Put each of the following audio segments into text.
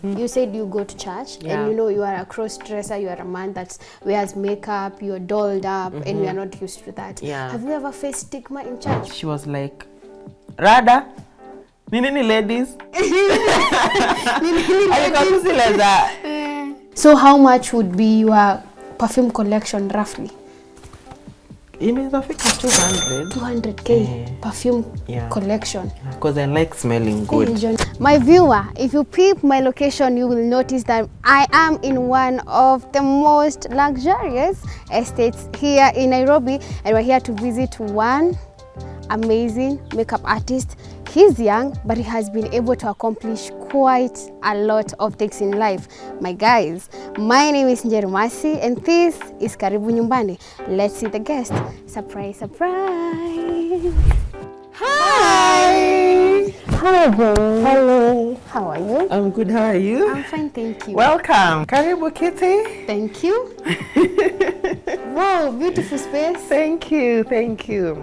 You said you go to church, and you know you are a cross-dresser, you are a man that wears makeup, you're dolled up, and we are not used to that. Have you ever faced stigma in church? She was like, Rada, nini ladies? So how much would be your perfume collection roughly? Inaweza fika 200. 200k perfume collection. Because I like smelling good. My viewer, if you peep my location, you will notice that I am in one of the most luxurious estates here in Nairobi, and we're here to visit one amazing makeup artist. He's young, but he has been able to accomplish quite a lot of things in life. My guys, my name is Johnnie, and this is Karibu Nyumbani. Let's see the guest. Surprise, surprise. Hi. Hi, Johnnie. Hello. How are you? I'm good. How are you? I'm fine, thank you. Welcome. Karibu Kitty. Thank you. Wow, beautiful space. Thank you. Thank you.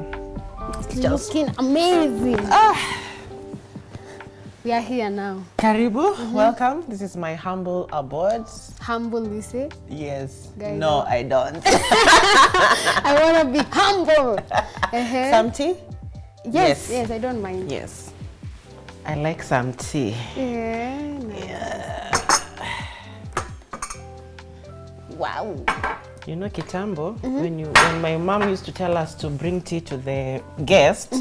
It's looking amazing. We are here now. Karibu, welcome. This is my humble abode. Humble, you say? Yes. Guys, no, I don't. I want to be humble. Some tea? Yes, yes, I don't mind. Yes. I like some tea. Yeah, nice. Wow. You know, Kitambo, when my mom used to tell us to bring tea to the guests,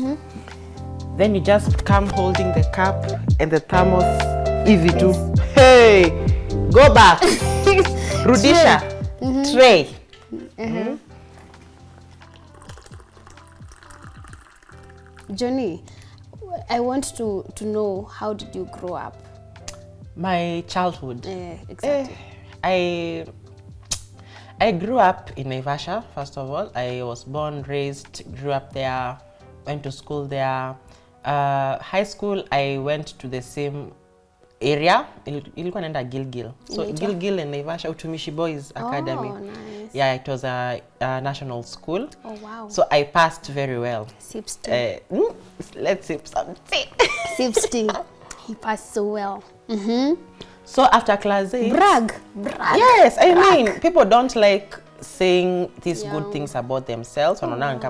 then you just come holding the cup and the thermos, easy too. Hey, go back. Rudisha, tray. Johnnie, I want to know, how did you grow up? My childhood. Exactly. I grew up in Naivasha, first of all. I was born, raised, grew up there, went to school there. High school, I went to the same area. Ilikuwa naenda Gilgil. So Gilgil and Naivasha, Utumishi Boys Academy. Oh, nice. Yeah, it was a national school. Oh, wow. So I passed very well. Sips tea. Let's sip some tea. Sips tea. He passed so well. So after class 8... Brag. Yes, I mean, people don't like saying these good things about themselves. Brag.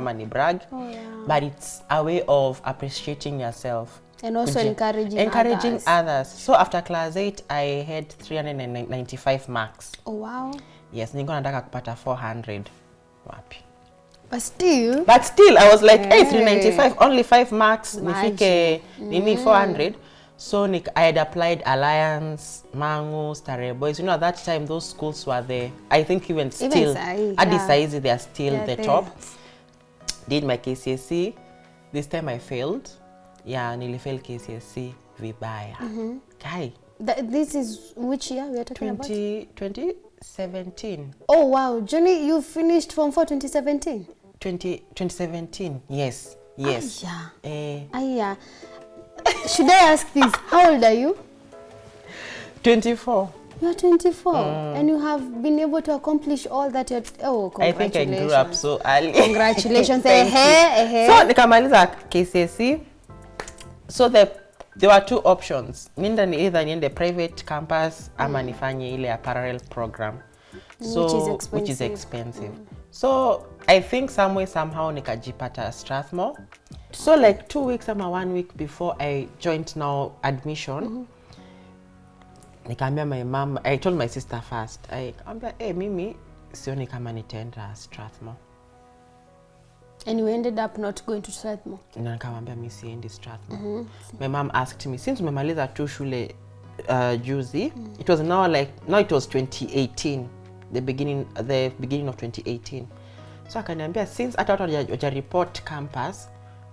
But it's a way of appreciating yourself. And also encouraging others. So after class 8, I had 395 marks. Oh, wow. Yes, nilikuwa nataka kupata 400. Wapi. But still, I was like, hey, 395, only 5 marks, nifike nini 400. So I had applied Alliance, Mangu, Starry Boys. You know, at that time, those schools were there. I think even still, at this size, they are still the top. Did my KCSE. This time I failed. Yeah, nearly failed KCSE. Vibaya. Kai. This is which year we are talking about? 2017. Oh, wow. Johnnie, you finished Form 4 2017? 2017, yes. Yes. Aya. Should I ask this? How old are you? 24. You are 24, and you have been able to accomplish all that. Congratulations! I think I grew up so early. Congratulations! So nikamaliza KCSE. So there were 2 options. Either niende private campus ama nifanye ile parallel program. So which is expensive. So I think somehow nikajipata Strathmore. So like 2 weeks or 1 week before I joined now admission, nikaambia my mom, I told my sister first. Nikaambia, hey, mimi sioni kama nitaenda Strathmore. And you ended up not going to Strathmore? Nikamwambia mimi siendi Strathmore. My mom asked me, since umemaliza tu shule juzi, it was now it was 2018, the beginning of 2018. So akaniambia, since hata watu hawajareport campus,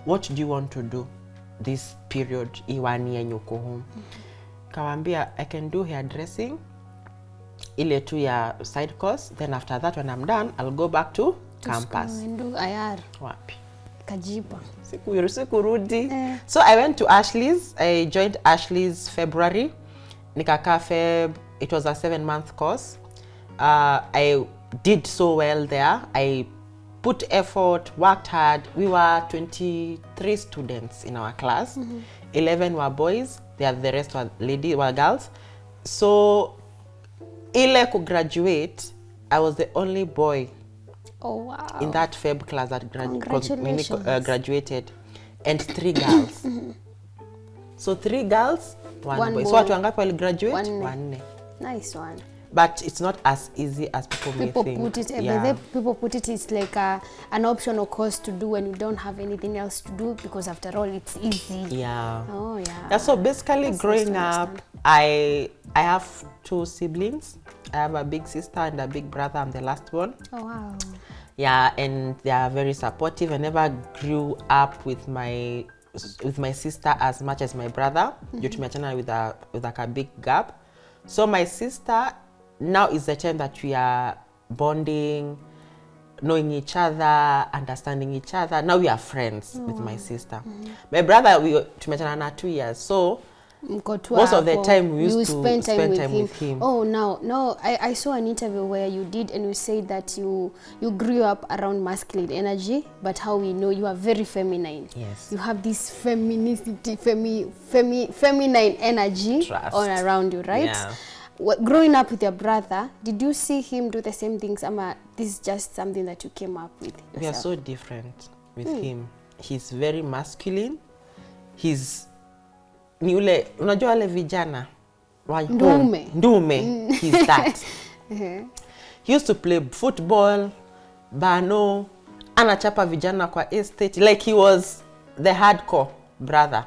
what do you want to do this period, iwani yenye uko home? Kawambia, I can do hairdressing, ile tu ya side course, then after that when I'm done, I'll go back to campus. Do IR. Wapi? Kajipa. Sikurudi. So I went to Ashley's. I joined Ashley's February. Nikaka Feb. It was a 7-month course. I did so well there. I put effort, worked hard. We were 23 students in our class. 11 were boys. The rest were girls. So ile graduate, I was the only boy in that Feb class that graduated, and 3 girls. So 3 girls, one boy. So watu wangapi wali graduate? 1. Nice one. But it's not as easy as people may think. People put it, it's like an optional course to do when you don't have anything else to do, because after all, it's easy. Yeah. Oh, yeah. Yeah, so basically, growing up, I have 2 siblings. I have a big sister and a big brother. I'm the last one. Oh, wow. Yeah, and they are very supportive. I never grew up with my sister as much as my brother, due to my channel with a big gap. So my sister, now is the time that we are bonding, knowing each other, understanding each other. Now we are friends with my sister. My brother, we tumechana 2 years, so most of the time we used to spend time with him. Oh, no, I saw an interview where you did, and you said that you grew up around masculine energy, but how we know you are very feminine. Yes. You have this femininity, feminine energy all around you, right? Yeah. Growing up with your brother, did you see him do the same things? This is just something that you came up with yourself? We are so different with him. He's very masculine. He's ni ule, unajua wale vijana ndume. He's that. He used to play football, bano, anachapa vijana kwa estate, like he was the hardcore brother.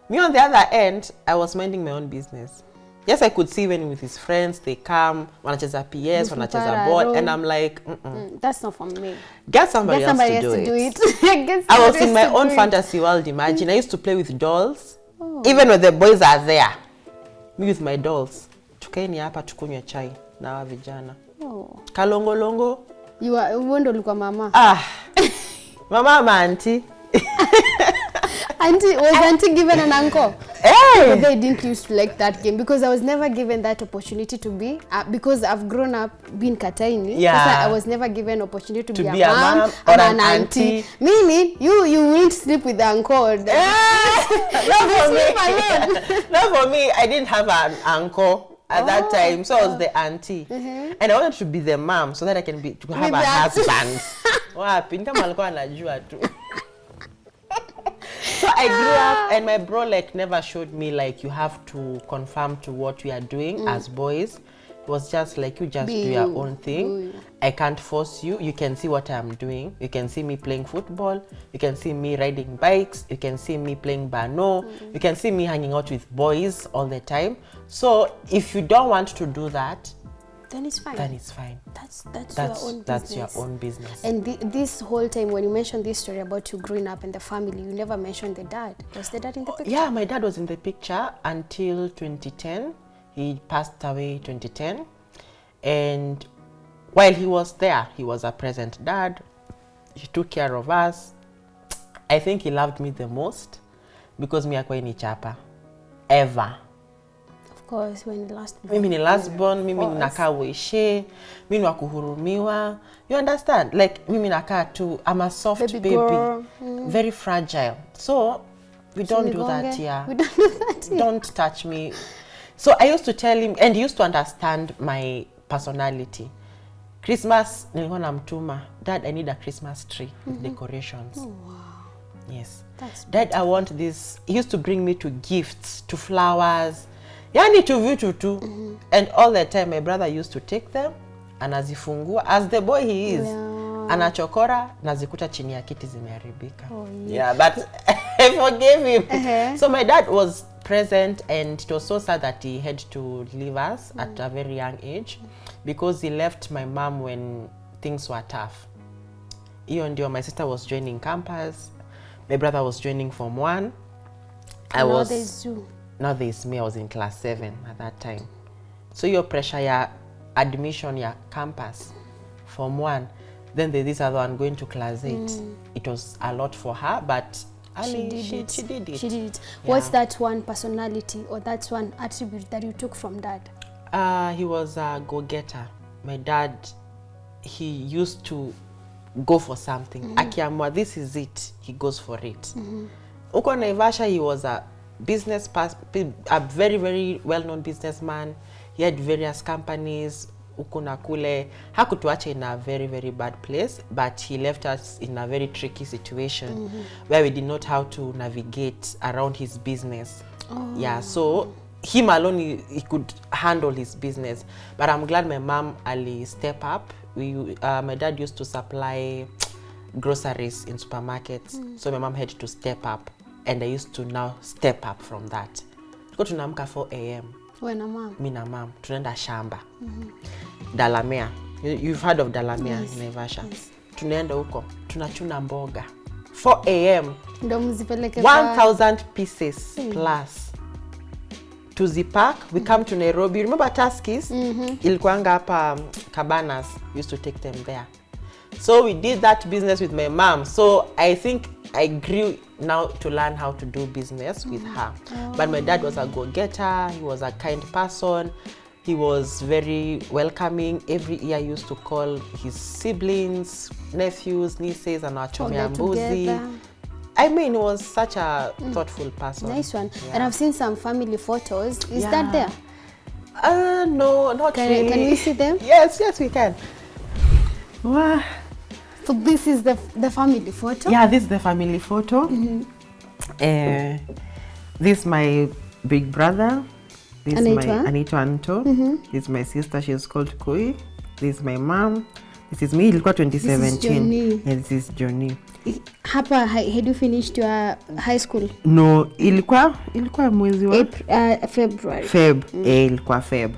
Me on the other end, I was minding my own business. Yes, I could see when with his friends, they come, wanacheza PS, wanacheza board, and I'm like, that's not for me. Get somebody else to do it. I was in my own fantasy world, imagine. I used to play with dolls, even when the boys are there. Me with my dolls. Tukaeni hapa tukunywe chai na wa vijana. Kalongolongo. Wewe ndo ulikuwa mama. Mama auntie. Was auntie given an uncle? Hey! But they didn't used to like that game, because I was never given that opportunity to be, because I've grown up being Kataini. Yeah. I was never given opportunity to be a mom or an auntie. Meaning, you will sleep with the uncle. Not for me. I didn't have an uncle at that time, so I was the auntie. And I wanted to be the mom so that I can have a husband. Wapi, kama alikuwa anajua tu. So I grew up, and my bro never showed me you have to conform to what we are doing as boys. It was just like, you just do your own thing. I can't force you. You can see what I'm doing. You can see me playing football. You can see me riding bikes. You can see me playing bano. You can see me hanging out with boys all the time. So if you don't want to do that, then it's fine. That's your own business. And this whole time, when you mentioned this story about you growing up in the family, you never mentioned the dad. Was the dad in the picture? Yeah, my dad was in the picture until 2010. He passed away 2010. And while he was there, he was a present dad. He took care of us. I think he loved me the most because me akwa ni chapa. Ever. Of course, when last born. Mimi ni last born, mimi nakaa ueshe, mimi wa kuhurumiwa. You understand? Mimi nakaa tu, I'm a soft baby. Very fragile. So, we don't do that here. We don't do that here. Don't touch me. So, I used to tell him, and he used to understand my personality. Christmas, nilikuwa namtuma, Dad, I need a Christmas tree with decorations. Oh, wow. Yes. That's Dad, I want this. He used to bring me to gifts, to flowers. Yani to vitu tu. And all the time, my brother used to take them, anazifungua. As the boy he is, anachokora, nazikuta chini ya kiti zimeharibika. Yeah, but I forgave him. So my dad was present, and it was so sad that he had to leave us at a very young age, because he left my mom when things were tough. Iyo ndio, my sister was joining campus, my brother was joining Form 1. Now there's me, I was in class 7 at that time. So your pressure, ya admission, ya campus, Form 1. Then there's this other one going to class 8. It was a lot for her, but she did it. Yeah. What's that one personality or that one attribute that you took from Dad? He was a go-getter. My dad, he used to go for something. Akiamua, this is it, he goes for it. Uko Naivasha, he was a business person, a very, very well-known businessman. He had various companies, huku na kule. Hakutuacha in a very, very bad place, but he left us in a very tricky situation where we did not how to navigate around his business. Yeah, so him alone, he could handle his business. But I'm glad my mom ali step up. My dad used to supply groceries in supermarkets. So my mom had to step up. And I used to now step up from that. Go to Namka 4 a.m. When a mom? Me na mom. Tunaenda shamba. Dalamea. You've heard of Dalamea in Naivasha. Yes. Tunaenda huko. Tunachuna mboga. 4 a.m. 1,000 pieces plus. To Zipak, we come to Nairobi. Remember Tuskys? Ilikuanga hapa Cabanas. Used to take them there. So we did that business with my mom. So I think I grew now to learn how to do business with her. But my dad was a go-getter. He was a kind person. He was very welcoming. Every year I used to call his siblings, nephews, nieces, and wachomea mbuzi. I mean, he was such a thoughtful person. Nice one. Yeah. And I've seen some family photos. Is that there? No, not really. Can we see them? Yes, we can. Wow. So this is the family photo? Yeah, this is the family photo. This is my big brother. This is my Anito Anto. This is my sister. She is called Koi. This is my mom. This is me. Ilikuwa 2017. This is Johnnie. And this is Johnnie. Hapa, had you finished your high school? No, ilikuwa mwezi wa February. Ilikuwa Feb.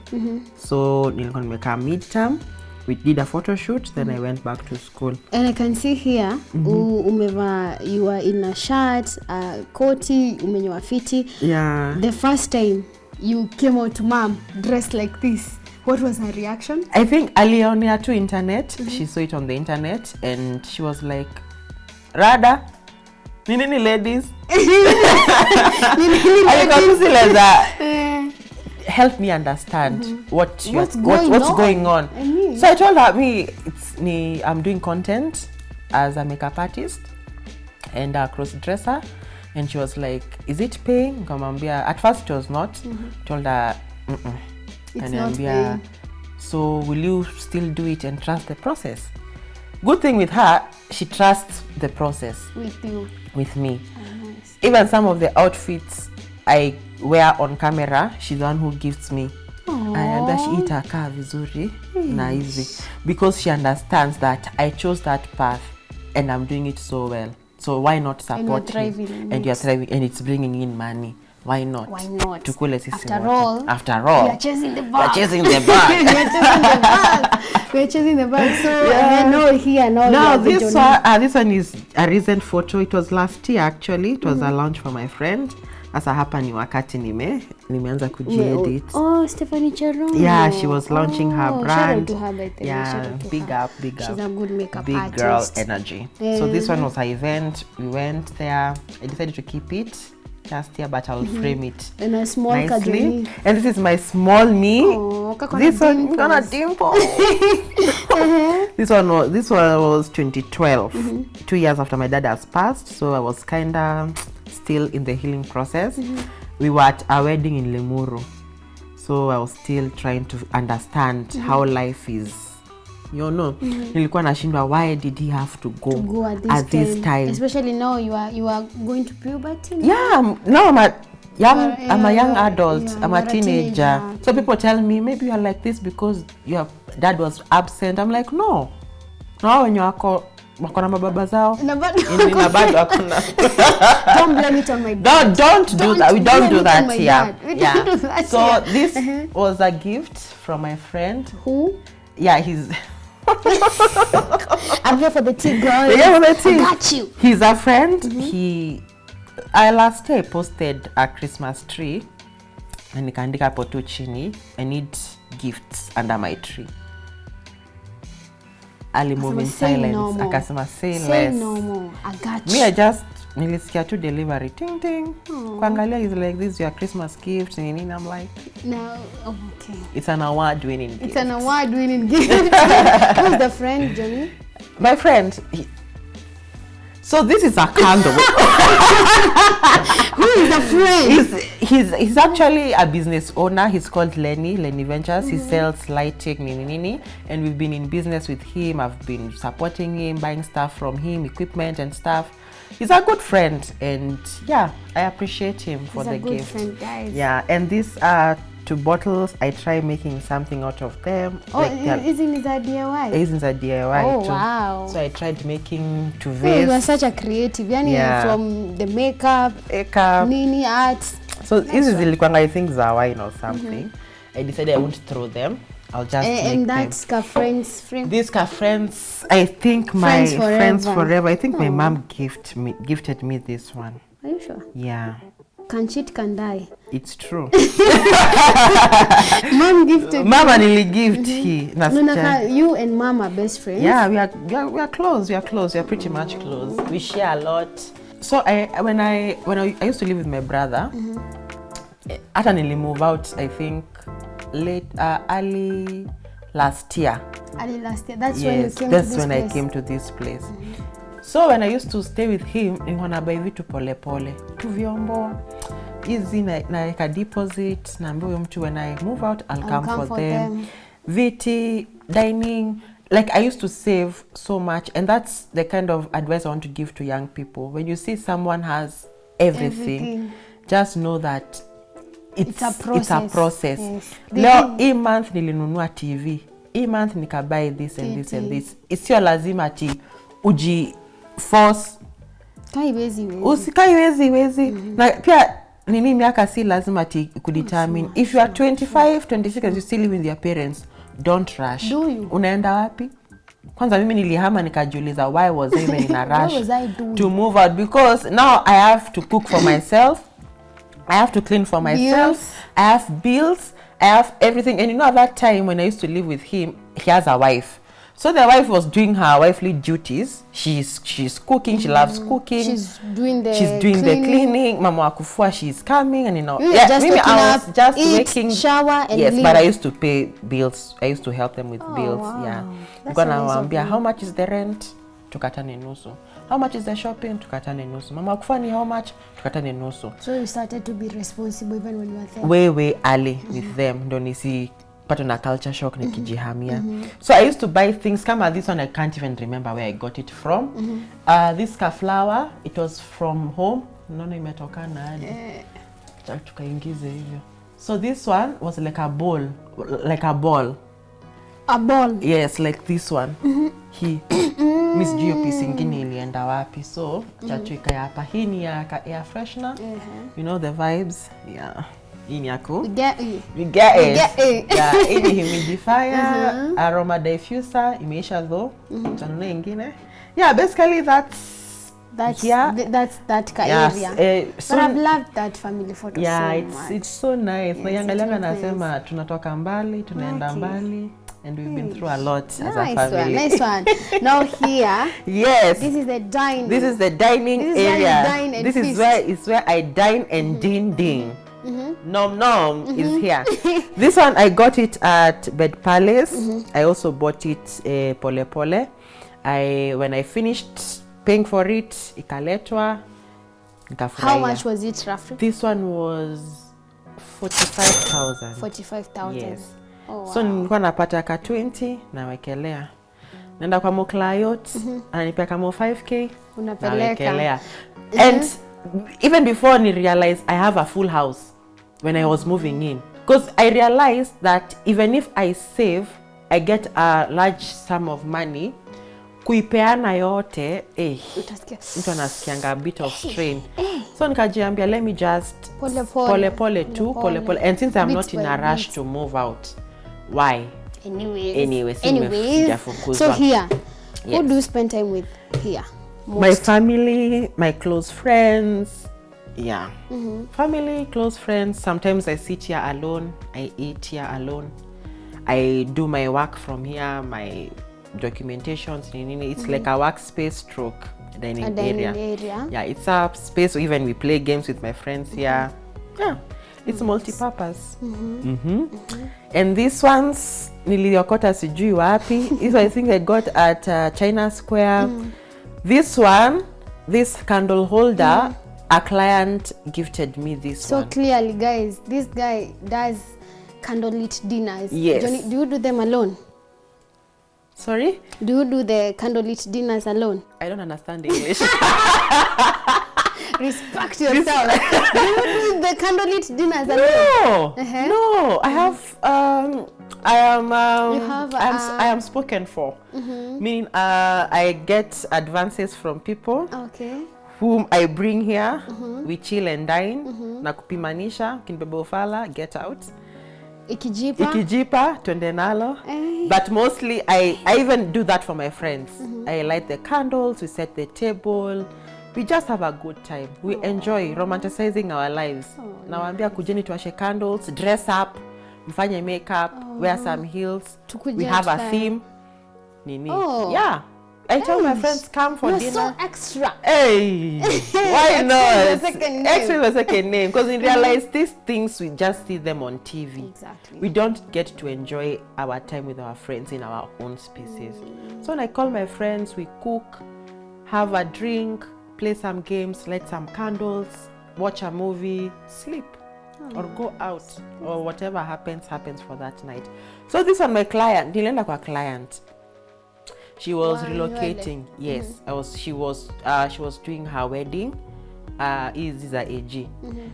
So nilikuwa nimekaa midterm. We did a photo shoot, then I went back to school. And I can see here, you are in a shirt, koti, umenyoa fiti. Yeah. The first time you came out to mom dressed like this, what was her reaction? I think alionea to internet. She saw it on the internet and she was like, Rada, nini ladies? Help me understand what's going on. I mean. So I told her, I'm doing content as a makeup artist and a cross-dresser. And she was like, is it paying? At first it was not. Told her, it's not paying. So will you still do it and trust the process? Good thing with her, she trusts the process. With you? With me. Oh, nice. Even some of the outfits I wear on camera, she's the one who gifts me. And she eat her car vizuri na easy. Because she understands that I chose that path and I'm doing it so well. So why not support me? And you're thriving and it's bringing in money. Why not? Why not? After all, we are chasing the bag. We are chasing the bag. So this one is a recent photo. It was last year actually. It was a launch for my friend. Asa hapa ni wakati nimeanza kujiedit. Oh, Stephanie Cheron. Yeah, she was launching her brand. Shout out to her, by the way. Yeah, big up. She's a good makeup big artist. Girl energy. So this one was her event. We went there. I decided to keep it just here, but I'll frame it in a small nicely. And this is my small me. Oh, this one got a dimple. This one was 2012. 2 years after my dad has passed, so I was kinda still in the healing process. We were at a wedding in Lemuru, so I was still trying to understand how life is. You know, nilikuwa nashindwa, why did he have to go at this time? Especially now you are going to puberty. Yeah, no, I'm a young adult. Yeah, I'm a teenager. So people tell me, maybe you are like this because your dad was absent. I'm like, no. No, when you are wako na mababa zao. Don't blame it on my dad. Don't do that. We don't do that here. Yeah. So this was a gift from my friend. Who? Yeah, he's I'm here for the tea, girl. Yeah, for the tea. I got you. He's a friend. I last year posted a Christmas tree and nikaandika hapo tu chini, I need gifts under my tree. Ali move in silence. Akasema say less. No more. I got you. Me, I just nilisikia tu delivery. Ting ting. Kuangalia is like, this is your Christmas gift. And I'm like, no, okay. It's an award-winning gift. It's an award-winning gift. Who's the friend, Johnnie? My friend. So this is a candle. Who is a friend? He's actually a business owner. He's called Lenny Ventures. He sells lighting, and we've been in business with him. I've been supporting him, buying stuff from him, equipment and stuff. He's a good friend, and yeah, I appreciate him for the gift. He's a good friend, guys. Yeah, and these are 2 bottles. I try making something out of them. Oh, isn't it a DIY? Isn't a DIY oh, too. Wow. So I tried making 2 Oh, vases. you are such a creative. From the makeup, nini arts. So this is I think wine or something. I decided I won't throw them. I'll just make them. And that's friends. These are friends. I think my friends forever. I think my mom gifted me this one. Are you sure? Yeah. Can cheat, can die. It's true. Mom gifted. Mama nearly gift he. You and mom are best friends. Yeah, we are close. We are close. We are pretty much close. We share a lot. So when I used to live with my brother, I nearly moved out. I think early last year. Early last year. That's yes, when you came to this place. That's when I came to this place. So when I used to stay with him, nilikuwa buy vitu pole pole. Tu vyombo. Hizi na deposit. Naambia huyo mtu when I move out, I'll come for them. Viti, dining. Like I used to save so much, and that's the kind of advice I want to give to young people. When you see someone has everything. Just know that it's a process. Yes. Leo hii month nilinunua TV. Hii month nikabuy this and this and this. Sio lazima ati uji force. Usikaiwezi. Na pia nini miaka si lazima ati kudetermine. If you are 25, 26 and you still live with your parents, don't rush. Do you? Unaenda wapi? Kwanza mimi nilihama nikajiuliza why was I even in a rush to move out, because now I have to cook for myself. I have to clean for myself. I have bills. I have everything. And at that time when I used to live with him, he has a wife. So the wife was doing her wifely duties. She's cooking. She loves cooking. She's doing the cleaning. Mama wa kufua, she's coming, and just maybe I was just eat, waking, shower, and yes, leave. But I used to pay bills. I used to help them with bills. Wow. Yeah. That's how much is the rent? Tukatane nusu. How much is the shopping? Tukatane nusu. Mama kufua ni how much? Tukatane nusu. So you started to be responsible even when you were there? Way early with them. Ndo nisi pato na culture shock nikijihamia. So I used to buy things kama this one. I can't even remember where I got it from. This flower, it was from home. Nono imetokana hadi. Tukaingize hivyo. So this one was like a ball. A ball? Yes, like this one. Miss Gio piece ingine ilienda wapi. So chachuika hapa. Hii ni ya air freshener. You know the vibes. Yeah. We get it. Yeah, hii ni humidifier, aroma diffuser, imeisha though. Tanunua ingine. Yeah, basically that's that area. But I've loved that family photo so much. It's so nice. Nayangalia nasema tunatoka mbali, tunaenda mbali. And we've been through a lot as a family. Nice one. Now here, yes, this is the dining. This is the dining area. This is where I dine and ding. Nom is here. This one I got it at Bed Palace. I also bought it pole pole. When I finished paying for it, ikaletwa. How much was it roughly? This one was 45,000. 45,000. Yes. Oh, wow. So nilikuwa napata ka 20 nawekelea. Nenda kwa Moclayot, ananipea kama 5k. Unawekelea. And even before I realized I have a full house when I was moving in, because I realized that even if I save, I get a large sum of money, kuipeana yote, mtu anasikianga a bit of strain. So nikajiambia, let me just pole. And since I'm not in a rush to move out, why? Anyways. So here, who do you spend time with here? Most? My family, my close friends. Yeah. Family, close friends. Sometimes I sit here alone. I eat here alone. I do my work from here, my documentations. It's like a workspace stroke dining area. Yeah, it's a space where even we play games with my friends here. Yeah, it's multi-purpose. And these ones, niliokota sijui wapi. This I think I got at China Square. This one, this candle holder, a client gifted me this So one. clearly, guys, this guy does candlelit dinners. Yes. Johnny, do you do them alone? Sorry? Do you do the candlelit dinners alone? I don't understand English. Respect yourself. Do you do the candlelit dinners alone? No, Uh-huh. no. I have. I am spoken for. Meaning, I get advances from people Okay. whom I bring here. We chill and dine. Na kupimanisha, kinibeba ufala, get out. Ikijipa, twende nalo. But mostly, I even do that for my friends. I light the candles, we set the table. We just have a good time. We enjoy romanticizing our lives. Nawaambia kujeni tuwashe candles, dress up, mfanye makeup, wear some heels. We have a theme. Nini. Yeah. I tell my friends, come for dinner. You're so extra. Hey, why not? Extra is the second name. Because in real life, these things, we just see them on TV. Exactly. We don't get to enjoy our time with our friends in our own spaces. So when I call my friends, we cook, have a drink, play some games, light some candles, watch a movie, sleep, or go out, or whatever happens for that night. So this one, my client, nilienda kwa client. She was relocating. Yes, she was doing her wedding. Is a AG.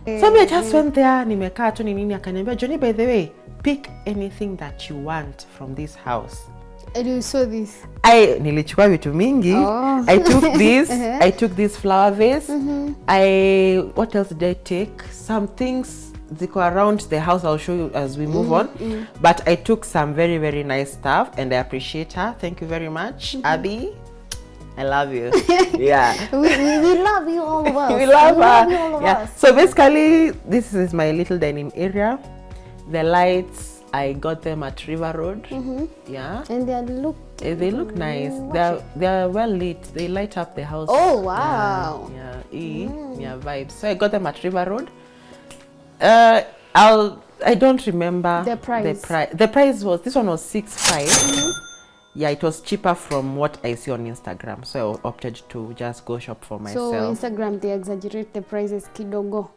So I just went there, nimekaa tu nini, akaniambia, Johnny, by the way, pick anything that you want from this house. And you saw this? Nilichukua vitu mingi. I took this. I took this flower vase. What else did I take? Some things ziko around the house. I'll show you as we move on. But I took some very, very nice stuff, and I appreciate her. Thank you very much, Abby. I love you. Yeah. we love you all of us. We love her. You all of Yeah. us. So basically, this is my little dining area. The lights, I got them at River Road. Yeah. And They look nice. They're well lit. They light up the house. Oh wow. Yeah, vibes. So I got them at River Road. I don't remember the price. The price was, this one was 6.5. Yeah, it was cheaper from what I see on Instagram. So I opted to just go shop for myself. So Instagram, they exaggerate the prices kidogo.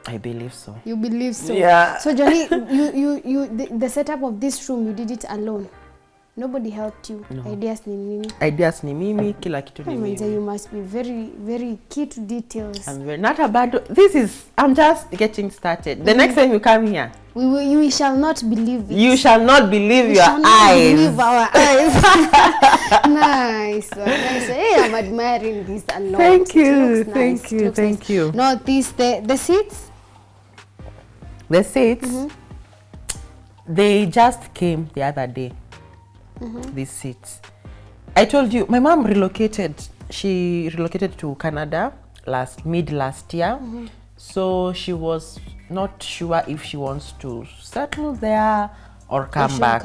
I believe so. You believe so? Yeah. So Johnny, the setup of this room, you did it alone. Nobody helped you. No. Ideas ni nini? Ideas ni mimi, kila kitu ni mimi. You must be very, very key to details. I'm very, not a bad, I'm just getting started. The next time you come here, we shall not believe it. You shall not believe your shall eyes. Not believe our eyes. Nice one, nice. Hey, I'm admiring this a lot. Thank you, Thank you. No, the seats? The seats, they just came the other day. These seats. I told you, my mom relocated. She relocated to Canada mid last year. So she was not sure if she wants to settle there or come back.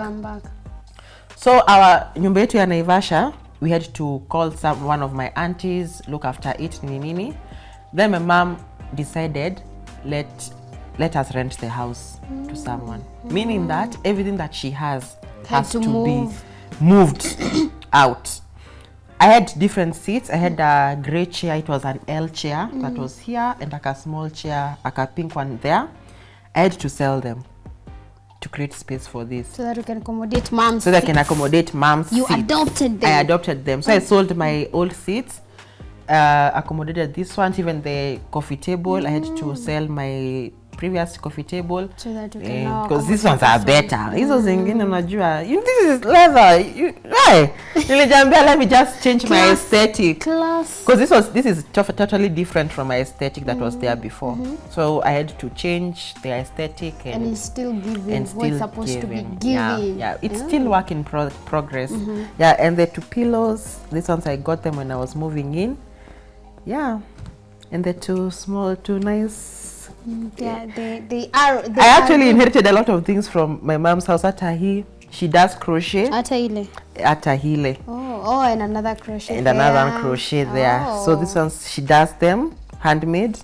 So our nyumba yetu ya Naivasha, we had to call one of my aunties, look after it, nini. Then my mom decided, let us rent the house to someone. Meaning that everything that she has to be moved out. I had different seats. I had a gray chair. It was an L chair that was here, and like a small chair, like a pink one there. I had to sell them to create space for this. So that you can accommodate mom's So that I can accommodate mom's You seats. adopted them. I adopted them. So I sold my old seats, accommodated this one, even the coffee table. I had to sell my previous coffee table, so that you can because these ones are better. Hizo zingine unajua, this is leather. Nilijambia, let me just change my aesthetic, because this is totally different from my aesthetic that was there before. So I had to change the aesthetic and it's still giving what's supposed to be giving. Yeah, it's still work in progress. Yeah, and the two pillows, these ones I got them when I was moving in. Yeah, and the two nice. They I actually inherited a lot of things from my mom's house. She does crochet. Ata hile. Oh, and another crochet. And another crochet there. So this ones, she does them handmade.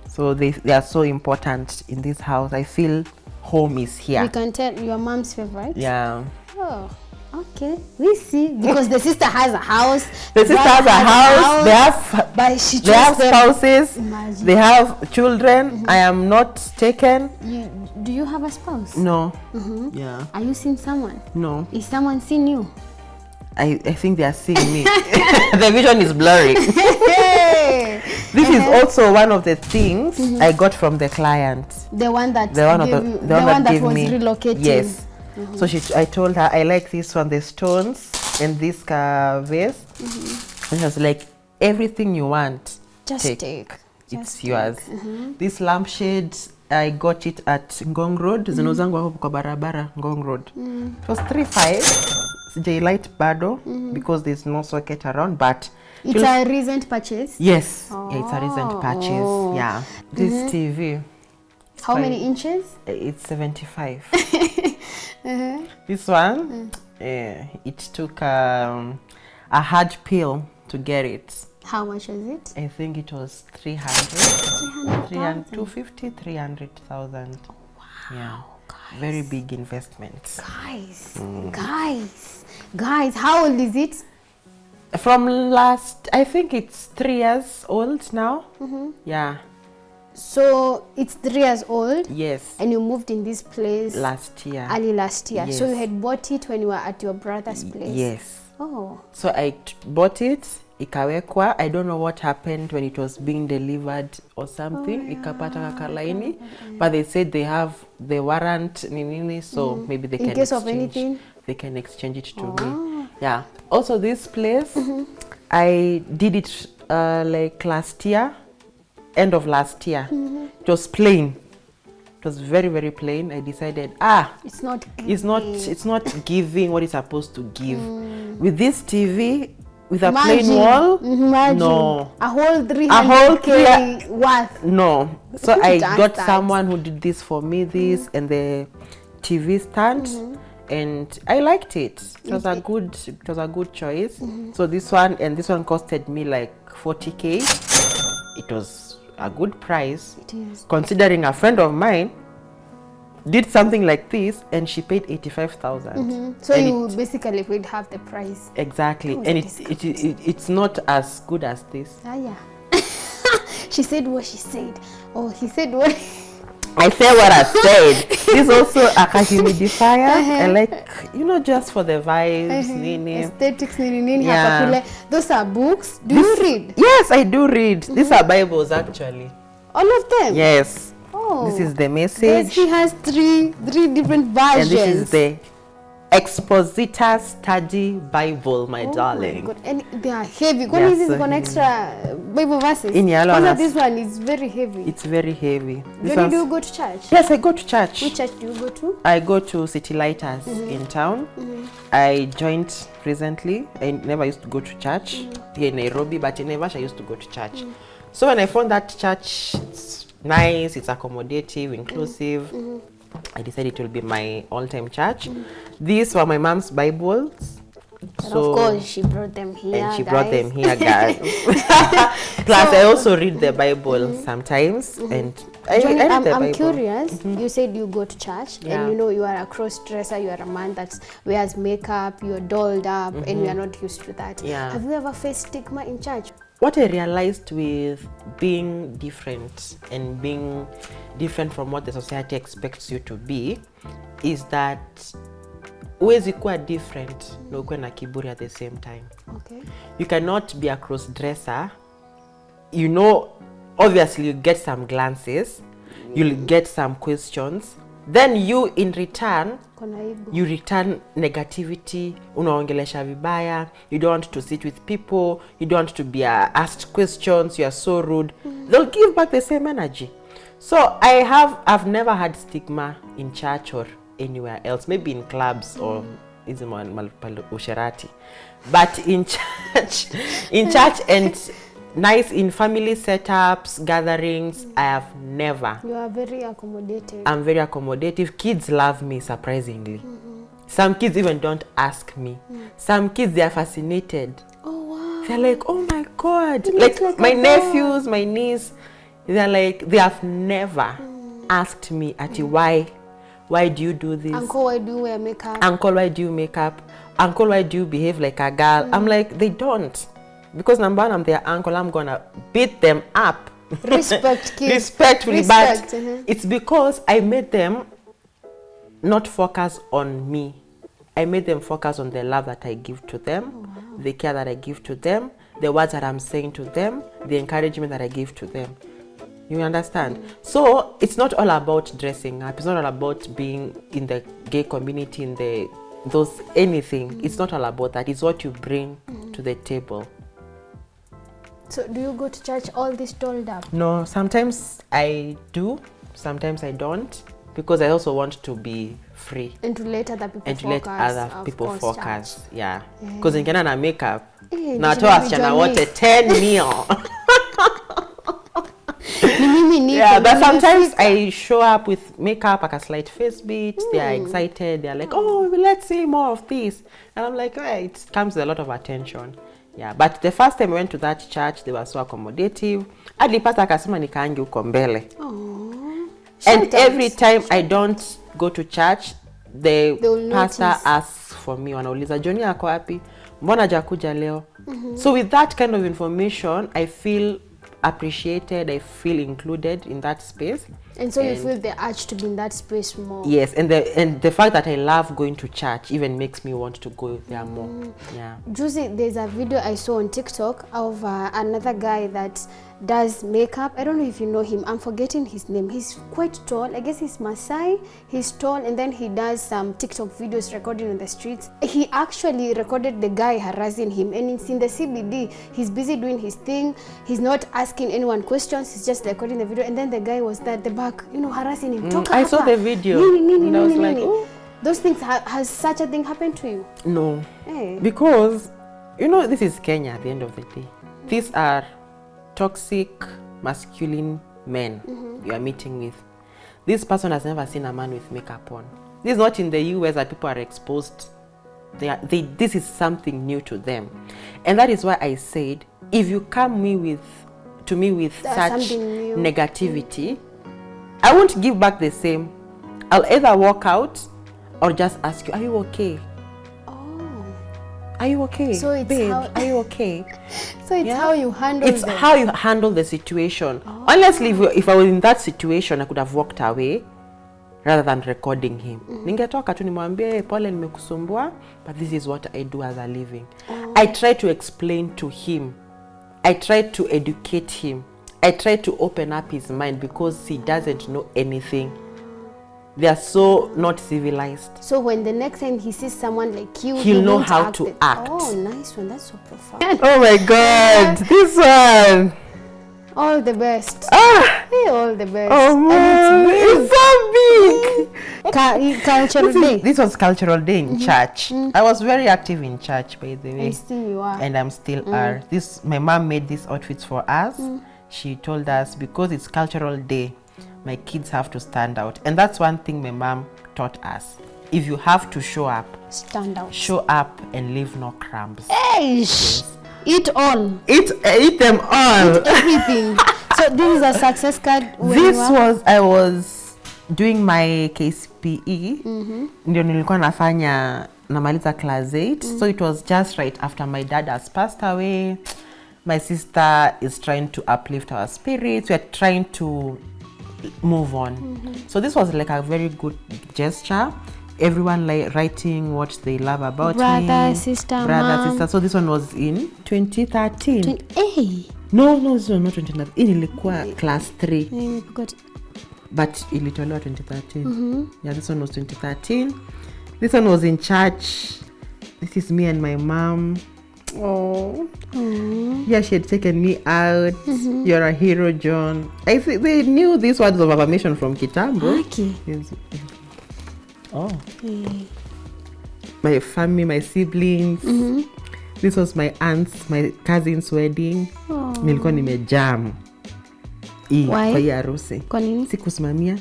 So they are so important in this house. I feel home is here. You can tell your mom's favorite. Yeah. Oh. Okay, we see, because the sister has a house. The sister has a house. They have spouses. Imagine. They have children. I am not taken. Do you have a spouse? No. Yeah. Are you seeing someone? No. Is someone seeing you? I think they are seeing me. The vision is blurry. This is also one of the things I got from the client. The one that gave me. Relocating. Yes. So I told her I like this one, the stones and this vase. And she was like, everything you want, just take. It's yours. This lampshade, I got it at Ngong Road. Zinozangu hapo kwa barabara, Ngong Road. It was 3.5. Daylight bado because there's no socket around, but it's a recent purchase. Yes. Yeah, it's a recent purchase. Yeah. This TV. How many inches? It's 75. This one, it took a hard pill to get it. How much was it? I think it was 250, 300,000. Wow. Yeah. Guys. Very big investment. Guys, how old is it? From I think it's 3 years old now. Yeah. So it's 3 years old? Yes. And you moved in this place? Early last year. Yes. So you had bought it when you were at your brother's place? Yes. Oh. So I bought it, ikawekwa. I don't know what happened when it was being delivered or something. Ikapata kakalaini. But they said they have the warrant, so maybe they can exchange. In case of anything? They can exchange it to me. Yeah. Also this place, I did it like last year, end of last year. It was plain. It was very, very plain. I decided, it's not giving what it's supposed to give. With this TV, with a plain wall, no. A whole 300K worth. No. So I got someone who did this for me, and the TV stand, and I liked it. It was a good choice. So this one costed me like 40K. It was a good price. It is. Considering a friend of mine did something like this and she paid 85,000. So and you basically paid half the price. Exactly. And it's not as good as this. Yeah. She said what she said. Oh, he said what? I said what I said. This is also a humidifier. I like, just for the vibes. Aesthetics. Yeah. Those are books. Do you read? Yes, I do read. These are Bibles actually. All of them? Yes. Oh. This is the message. He has three different versions. And this is the Expositor Study Bible, my darling. My God. And they are heavy. What is this one extra Bible verses? This one is very heavy. It's very heavy. Do you go to church? Yes, I go to church. Which church do you go to? I go to City Lighters in town. I joined recently. I never used to go to church here in Nairobi, but in Naivasha I used to go to church. So when I found that church, it's nice, it's accommodative, inclusive, I decided it will be my all-time church. These were my mom's Bibles. So, of course, she brought them here, and she brought them here, guys. Plus, I also read the Bible sometimes, and I read the Bible. I'm curious. You said you go to church, and you are a cross-dresser. You are a man that wears makeup. You are dolled up, and we are not used to that. Yeah. Have you ever faced stigma in church? What I realized with being different and being different from what the society expects you to be is that huwezi kuwa different na ukuwe na kiburi at the same time. Okay. You cannot be a cross-dresser. Obviously you get some glances, you'll get some questions. Then you in return, you return negativity, unaongelesha vibaya, you don't want to sit with people, you don't want to be asked questions, you are so rude. They'll give back the same energy. So I've never had stigma in church or anywhere else, maybe in clubs or usherati. But in church and nice in family setups, gatherings, I have never. You are very accommodative. I'm very accommodative. Kids love me, surprisingly. Some kids even don't ask me. Some kids, they are fascinated. Oh, wow. They're like, oh my God. Like my nephews, my niece, they're like, they have never asked me, Ati, why Why do you do this? Uncle, why do you wear makeup? Uncle, why do you make up? Uncle, why do you behave like a girl? I'm like, they don't. Because number one, I'm their uncle, I'm gonna beat them up. Respect, kids. Respectfully, Respect. but it's because I made them not focus on me. I made them focus on the love that I give to them, the care that I give to them, the words that I'm saying to them, the encouragement that I give to them. You understand? So it's not all about dressing up. It's not all about being in the gay community, in the anything. It's not all about that. It's what you bring to the table. So do you go to church all this dolled up? No, sometimes I do, sometimes I don't, because I also want to be free. And to let other people and to focus. let other people focus. Church. Yeah. Because in Kenya na makeup. Na Johnnie, to wasichana wote 10 meal. Yeah, but sometimes I show up with makeup, like a slight face beat. They are excited. They are like, oh, let's see more of this. And I'm like, well, it comes with a lot of attention. Yeah, but the first time I went to that church, they were so accommodative. Hadi pastor akasema nikaange uko mbele. And every time I don't go to church, the pastor asks for me. Wanauliza, Johnnie ako wapi? Mbona hajakuja leo? So with that kind of information, I feel appreciated, I feel included in that space. And so you feel the urge to be in that space more. Yes, and the fact that I love going to church even makes me want to go there more. Yeah. Juicy, there's a video I saw on TikTok of another guy that does makeup. I don't know if you know him. I'm forgetting his name. He's quite tall. I guess he's Maasai. He's tall, and then he does some TikTok videos recording on the streets. He actually recorded the guy harassing him, and it's in the CBD. He's busy doing his thing. He's not asking anyone questions. He's just recording the video, and then the guy was at the back, you know, harassing him. I saw the video. And I was like, oh. Those things, has such a thing happened to you? No. Hey. Because, you know, this is Kenya at the end of the day. These are toxic, masculine men you are meeting with. This person has never seen a man with makeup on. This is not in the US that people are exposed. This is something new to them. And that is why I said, if you come to me with such negativity, I won't give back the same. I'll either walk out or just ask you, are you okay? Are you okay? So it's babe, are you okay? So it's how you handle It's how you handle the situation. Honestly, if I was in that situation, I could have walked away rather than recording him. Ningetoka tu nimwambie pole nimekusumbua, but this is what I do as a living. I try to explain to him. I try to educate him. I try to open up his mind because he doesn't know anything. They are so not civilized. So when the next time he sees someone like you, he'll know how to act. Oh, nice one. That's so profound. Oh my God, this one. All the best. Hey, all the best. Oh man, it's so big. Cultural day. This was cultural day in church. I was very active in church, by the way. And still you are. And I'm still are. My mom made these outfits for us. She told us because it's cultural day, my kids have to stand out. And that's one thing my mom taught us. If you have to show up, stand out. Show up and leave no crumbs. Hey, yes. Eat all. Eat them all. Eat everything. So this is a success card. I was doing my KCPE. Ndio nilikuwa nafanya namaliza class 8. So it was just right after my dad has passed away. My sister is trying to uplift our spirits. We are trying to move on. So this was like a very good gesture. Everyone like writing what they love about brother, me. Sister. So this one was in 2013. No, this was not 2013. Ilikuwa class 3. But ilitolewa 2013. Yeah, this one was 2013. This one was in church. This is me and my mom. Oh. Yeah, she had taken me out. You're a hero, John. I think they knew these words of affirmation from Kitambo. Okay. Oh. My family, my siblings. This was my aunt's, my cousin's wedding. Nilikuwa nimejam. Kwa hii harusi. Kwa nini? Sikusimamia.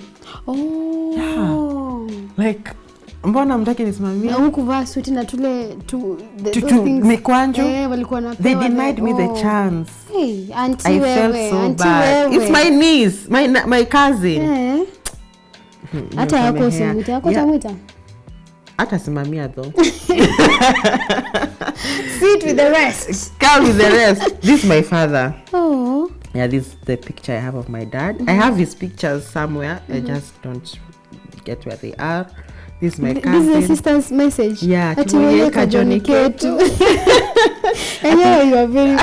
Oh. Like mbona mtaki nisimamia? Na hukuvaa suti na those things. Mikwanjo. Walikuwa na They denied me the chance. Hey, auntie I felt so bad. It's my niece, my cousin. Hata yako usimwita, yako utamwita? Hata simamia though. Sit with the rest. Come with the rest. This is my father. Oh. Yeah, this is the picture I have of my dad. I have his pictures somewhere. I just don't get where they are. This is my cousin. This is a sister's message. Yeah, Atuweka Johnnie ketu. And yeah, you are very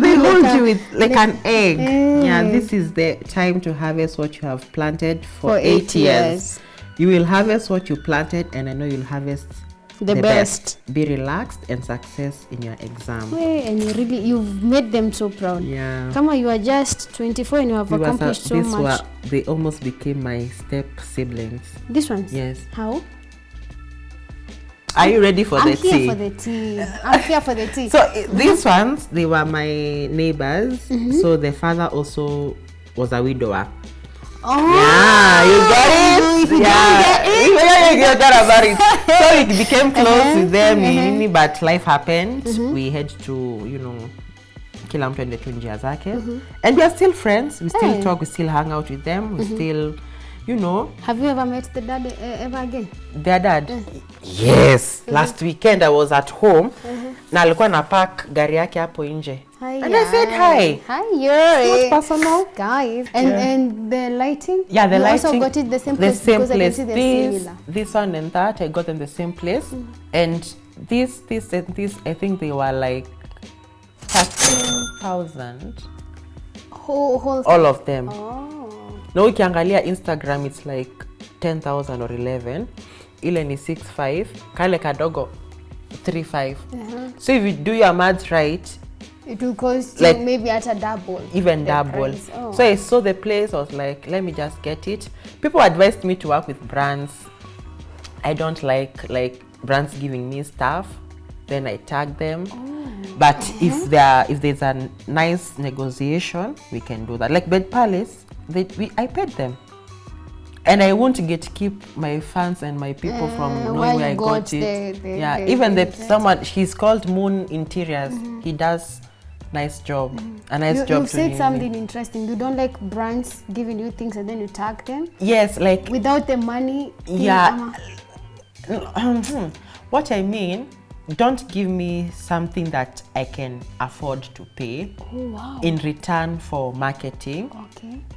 they hold you with like an egg. Yeah, this is the time to harvest what you have planted for 8 years. You will harvest what you planted, and I know you'll harvest the best. Be relaxed and success in your exam. Hey, and you've made them so proud. Yeah. Kama you are just 24 and you have accomplished so much. They almost became my step siblings. This ones? Yes. How? Are you ready for the tea? I'm here for the tea. I'm here for the tea. So these ones, they were my neighbors. So the father also was a widower. Oh, yeah, you got it. You got about it. So we became close with them, but life happened. We had to, kila mtu ende tu njia zake. And we are still friends. We still talk. We still hang out with them. We still, Have you ever met the dad ever again? Their dad? Yes. Last weekend I was at home. Na alikuwa na park gari yake hapo nje. And I said hi. Hi, Yuri. Not personal. Guys. And the lighting? Yeah, the lighting. You also got it the same place? The same because place. I can see This one and that, I got them the same place. And this, I think they were like 13,000. All of them. Oh. Now ukiangalia Instagram, it's like 10,000 or 11. Ile ni 6.5. Kale kadogo 3.5. So if you do your maths right, it will cost like you maybe at a double. Even double. So I saw the place, I was like, let me just get it. People advised me to work with brands. I don't like brands giving me stuff. Then I tag them. But if there's a nice negotiation, we can do that. Like Bed Palace, I paid them. And I won't keep my fans and my people from knowing where I got it. Even someone, he's called Moon Interiors. He does nice job. A nice job. You've said something interesting. You don't like brands giving you things and then you tag them? Yes, like without the money. Yeah. What I mean, don't give me something that I can afford to pay in return for marketing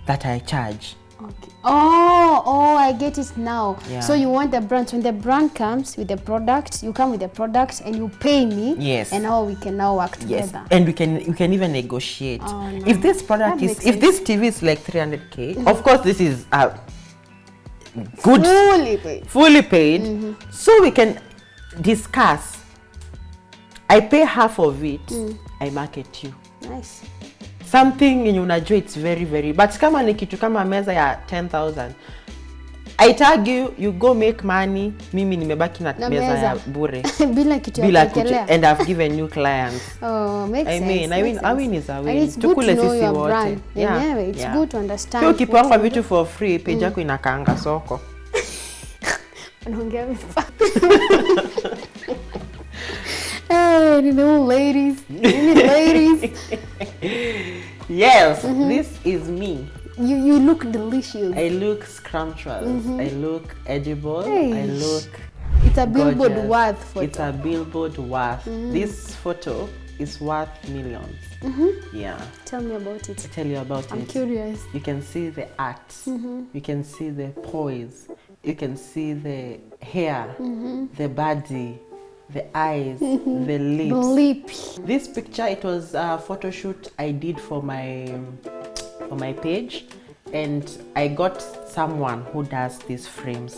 that I charge. Okay. Oh, I get it now. Yeah. So you want the brand. When the brand comes with the product, you come with the product and you pay me. Yes. And now we can now work together. Yes. And we can even negotiate. Oh, no. If this product if this TV is like 300K, of course this is good, fully paid. So we can discuss. I pay half of it. I market you. Nice. Something in unajua, it's very very, but kama ni kitu kama meza ya 10,000, I tag you, you go make money, mimi nimebaki na meza ya bure bila kitu and I've given you clients. Oh, makes sense. I win is a win. It's good to know your brand. Yeah, it's good to understand. Pia ukipanga vitu for free, page yako inakaanga soko. Unaongea vifaa. Hey, ladies. Yes, this is me. You look delicious. I look scrumptious. I look edible. I look It's a billboard worth photo. It's a billboard worth. This photo is worth millions. Yeah. Tell me about it. I'll tell you about it. I'm curious. You can see the art. You can see the poise. You can see the hair, the body, the eyes, the lips. The lip. This picture, it was a photo shoot I did for my page, and I got someone who does these frames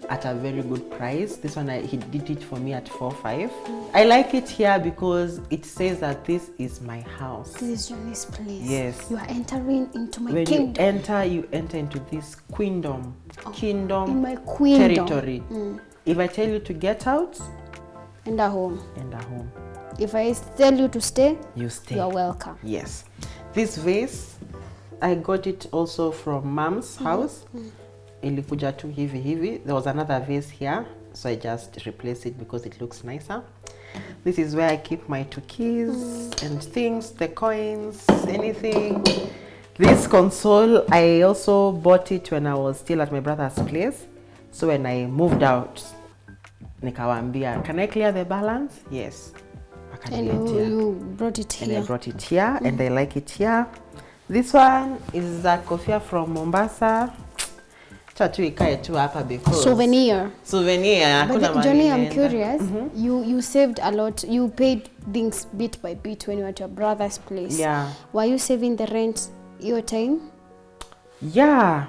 at a very good price. This one, he did it for me at 4.5. I like it here because it says that this is my house. This is Johnnie's place. Yes. You are entering into my when kingdom. you enter into this kingdom. In my queendom. Territory. If I tell you to get out, and a home. If I tell you to stay, you stay. You are welcome. Yes. This vase, I got it also from Mom's house. Ilikuja tu hivi. There was another vase here, so I just replaced it because it looks nicer. This is where I keep my two keys and things, the coins, anything. This console, I also bought it when I was still at my brother's place. So when I moved out, nikawambia, can I clear the balance? Yes. And you brought it here. And I brought it here, and I like it here. This one is a coffee from Mombasa. Souvenir. But Johnny, I'm curious. You saved a lot. You paid things bit by bit when you were at your brother's place. Yeah. Were you saving the rent your time? Yeah.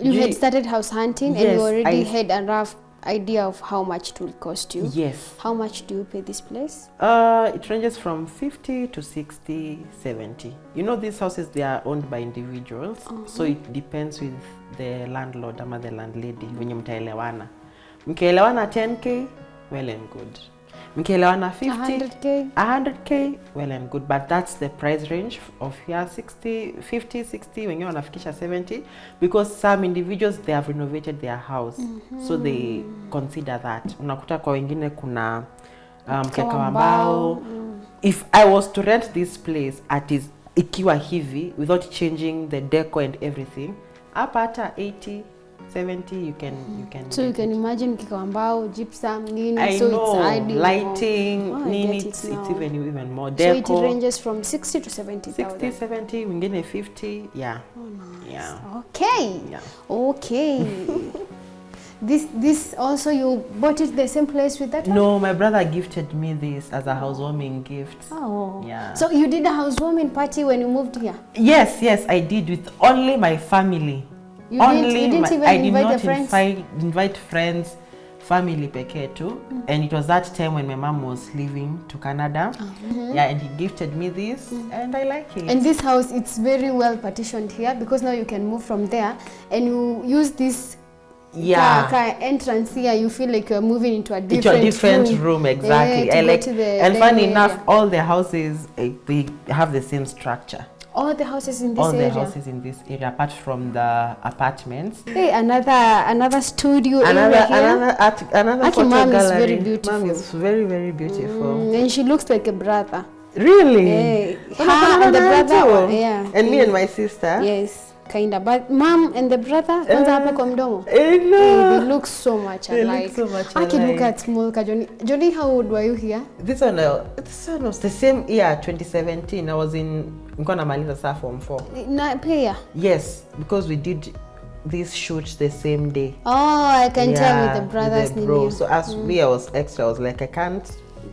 You had started house hunting, and you already had a rough idea of how much it will cost you. Yes. How much do you pay this place? It ranges from 50 to 60, 70. You know, these houses, they are owned by individuals. So it depends with the landlord or the landlady when you mtaelewana. Mkielewana 10K, well and good. Mkielewana 50, 100K, well and good. But that's the price range of here, 50, 60, when you're wanafikisha 70. Because some individuals, they have renovated their house. So they consider that. Unakuta kwa wengine kuna mkeka wa mbao. If I was to rent this place at is ikiwa hivi, without changing the decor and everything, up at 80, 70, you can so you can imagine kikambao, gypsum, nini. I so know, it's adding lighting, more. nini, it's even more decor. So it ranges from 60 to 70,000. 60, 70, wengine 50, yeah. Oh, nice. Yeah. Okay. Yeah. Okay. This also, you bought it the same place with that one? No, my brother gifted me this as a housewarming gift. Oh. Yeah. So you did a housewarming party when you moved here? Yes, I did, with only my family. You didn't even invite the friends? I did not invite friends, family peke tu. And it was that time when my mom was leaving to Canada. Yeah, and he gifted me this, and I like it. And this house, it's very well partitioned here, because now you can move from there and you use this car entrance here. You feel like you're moving into a different room. Exactly. I like, and funny enough, all the houses, they have the same structure. All the houses in this area? All the houses in this area, apart from the apartments. Hey, another studio another photo Mom gallery. Is very beautiful. Mom is very, very beautiful. And she looks like a brother. Really? Hey. Her and the brother. Yeah. And me and my sister. Yes. Kinda, but mom and the brother, hapa kwa mdomo. They look so much alike. Aki look at small Johnnie. Johnnie, how old were you here? This one was the same year, 2017. I was in Maliza Form 4. Na pia? Yes, because we did this shoot the same day. Oh, I can tell with the brothers. With the bro. So as me, I was extra. I was like, I can't.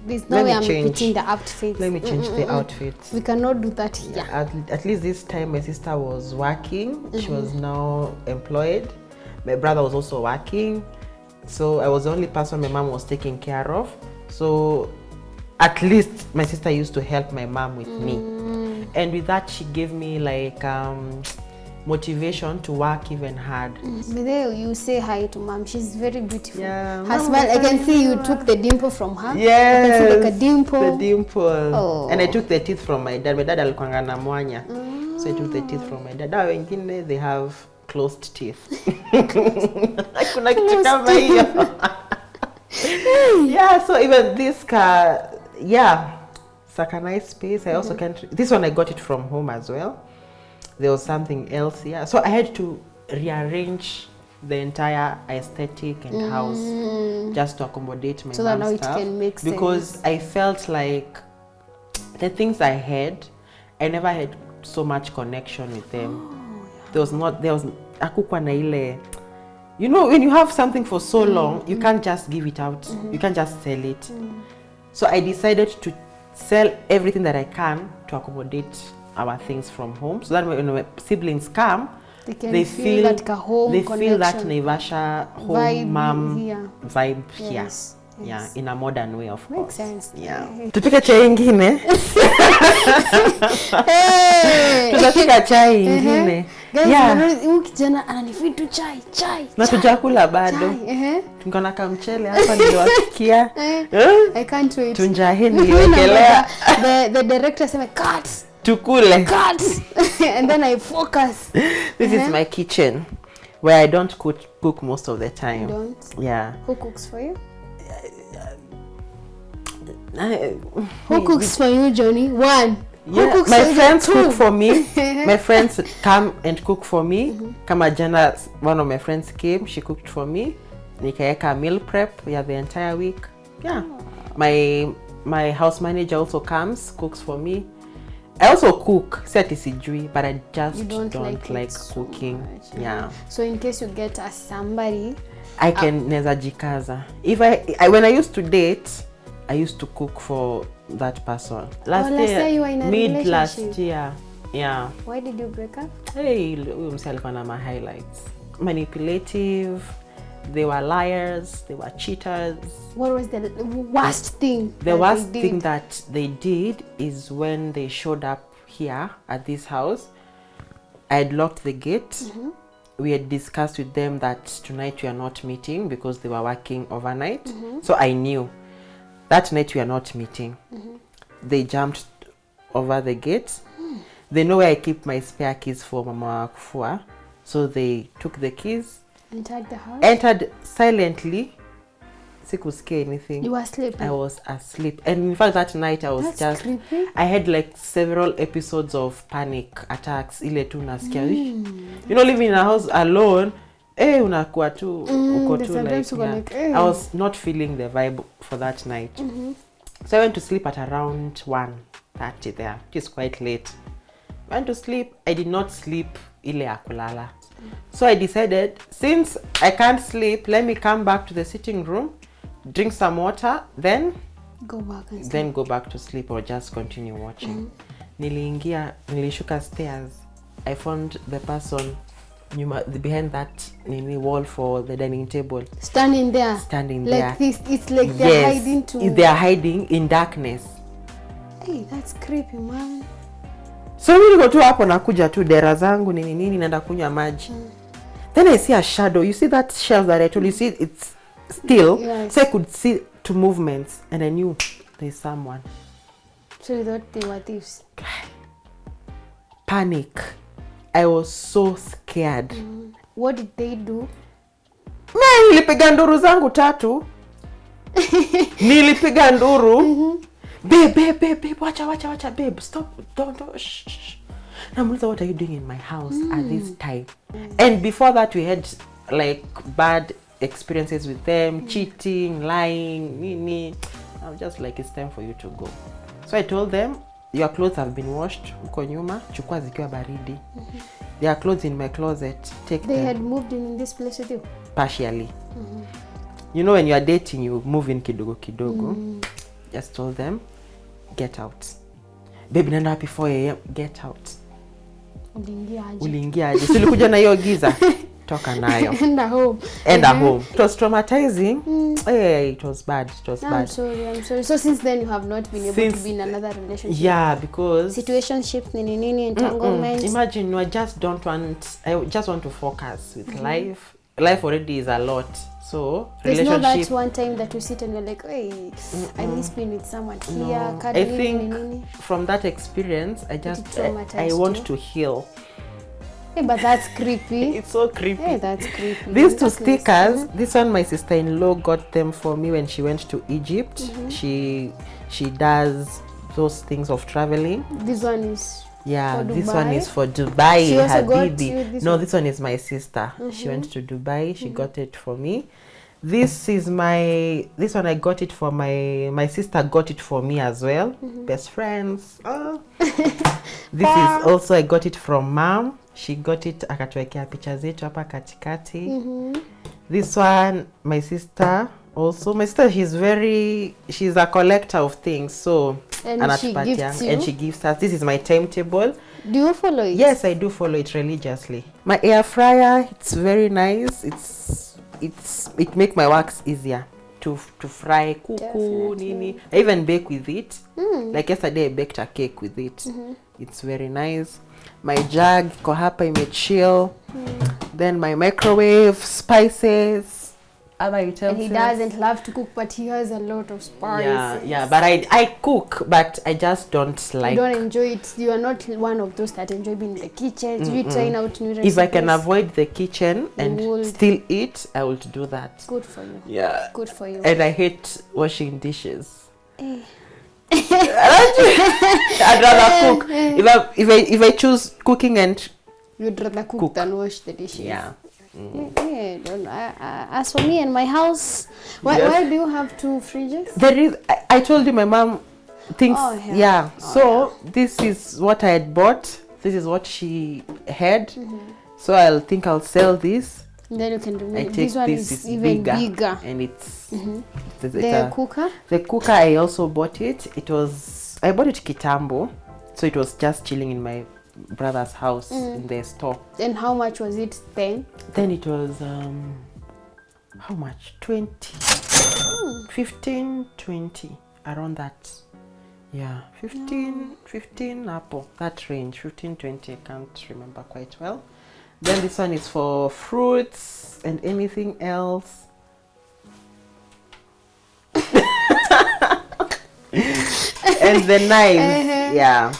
There's no way I'm fitting the outfits. Let me change the outfits. We cannot do that here. Yeah, at least this time my sister was working. She was now employed. My brother was also working. So I was the only person my mom was taking care of. So at least my sister used to help my mom with me. And with that, she gave me like motivation to work even hard. But there you say hi to mom. She's very beautiful. Yeah. Her smile, I can see you took the dimple from her. Yes. I can see like a dimple. The dimple. Oh. And I took the teeth from my dad. My dad alikuanga na mwanya. So I took the teeth from my dad. Now wengine, they have closed teeth. Hakuna kitu kama hiyo. Yeah, so even this car, it's like a nice space. I also can't. This one I got it from home as well. There was something else here, so I had to rearrange the entire aesthetic and house just to accommodate my so that now stuff, it can make sense. because I felt like the things I had, I never had so much connection with them. There was hakukuwa na ile, you know, when you have something for so long, you can't just give it out. You can't just sell it. So I decided to sell everything that I can to accommodate our things from home, so that when my siblings come, they feel that Naivasha home vibe mom here. Vibe here. Yeah, in a modern way, of course. Makes sense. Yeah. Tupike chai ingine. Tutapika chai ingine. Guys, huyu kijana ananifeed tu chai. Na tujakula bado. Tuko na kamchele hapa niliwapikia. I can't wait. Tunjaheni niwekelea. The director said, cut. Tukule. Cut. And then I focus. This is my kitchen, where I don't cook most of the time. You don't? Yeah. Who cooks for you? Who cooks for you, Johnnie? One. Yeah, cooks my for you friends too? cook for me. My friends come and cook for me. Kama jana, one of my friends came, she cooked for me. Nikaeka meal prep the entire week. Yeah. My house manager also comes, cooks for me. I also cook, but I just don't like cooking. So yeah. So in case you get somebody, I can neza jikaza. If I when I used to date, I used to cook for that person. Last year you were in a mid relationship. last year. Yeah. Why did you break up? Hey, huyo msee alikuwa na my highlights. Manipulative. They were liars. They were cheaters. What was the worst thing? The worst thing that they did is when they showed up here at this house. I had locked the gate. We had discussed with them that tonight we are not meeting because they were working overnight. So I knew that night we are not meeting. They jumped over the gate. They know where I keep my spare keys for Mama Kufua. So they took the keys. Entered the house? Entered silently. Sikusikia anything. You were sleeping? I was asleep. And in fact that night I was creepy. I had like several episodes of panic attacks. Ile tu nasikia. You know, living in a house alone, unakuwa tu uko tu like, I was not feeling the vibe for that night. So I went to sleep at around 1:30 there. It is quite late. Went to sleep. I did not sleep ile ya kulala. So I decided, since I can't sleep, let me come back to the sitting room, drink some water, then go back and sleep. Then go back to sleep or just continue watching. Nilishuka stairs. I found the person behind that wall for the dining table. Standing there. Like this. It's like they're hiding too. They're hiding in darkness. Hey, that's creepy, man. So mimi niko tu hapo nakuja tu dera zangu nini naenda kunywa maji. Then I see a shadow. You see that shelf that I told you, see it's still. Yes. So I could see two movements and I knew there's someone. So you thought they were thieves? Panic. I was so scared. What did they do? Nilipiga nduru zangu 3. Nilipiga nduru. Babe, watcha, babe, stop, don't, shh. Namuliza, what are you doing in my house at this time? And before that, we had like bad experiences with them, cheating, lying, I'm just like, it's time for you to go. So I told them, your clothes have been washed, uko nyuma, chukua zikiwa baridi. There are clothes in my closet, take them. They had moved in this place with you? Partially. You know, when you are dating, you move in kidogo. Just told them, get out. Baby, nenda happy 4 a.m. Get out. Uliingia aje? Silikuja na hiyo giza. Toka nayo. Enda home. Home. It was traumatizing. It was bad. I'm sorry. So since then you have not been able to be in another relationship? Yeah, because situationship, entanglement. Imagine, I just want to focus with life. Life already is a lot. So there's not that one time that you sit and you're like, hey, I miss being with someone here. No. I think from that experience, I want to heal. Hey, but that's creepy. It's so creepy. Hey, that's creepy. These 2 stickers, this one my sister-in-law got them for me when she went to Egypt. She does those things of traveling. This one is this one is for Dubai. She also got you this one is my sister. She went to Dubai. She got it for me. This one I got it for my sister got it for me as well. Best friends. This is also I got it from mom. She got it akatuwekea picha zetu hapa katikati. This one my sister also. My sister she's a collector of things, so and she gives you? And she gives us. This is my timetable. Do you follow it? Yes, I do follow it religiously. My air fryer, it's very nice. It makes my works easier to fry kuku nini. I even bake with it. Like yesterday I baked a cake with it. It's very nice. My jug iko hapa imechill. Then my microwave, spices, other utensils. And he doesn't love to cook, but he has a lot of spices. Yeah, but I cook, but I just don't like. You don't enjoy it. You are not one of those that enjoy being in the kitchen. You trying out new recipes. If I can avoid the kitchen and still eat, I will do that. Good for you. Yeah. Good for you. And I hate washing dishes. I'd rather cook. If I choose cooking and You'd rather cook than wash the dishes. yeah. Yeah, as for me and my house, why do you have 2 fridges? There is. I told you my mom thinks. Oh, yeah. Yeah. So this is what I had bought. This is what she had. So I'll sell this. Then you can I remove. take This one this is even bigger. and it's The cooker. The cooker I also bought it. I bought it kitambo, so it was just chilling in my brother's house in the store. And how much was it then? Then it was how much? 20, 15, 20, around that. Yeah, 15 apple, that range, 15, 20, I can't remember quite well. Then this one is for fruits and anything else. And the knives, yeah.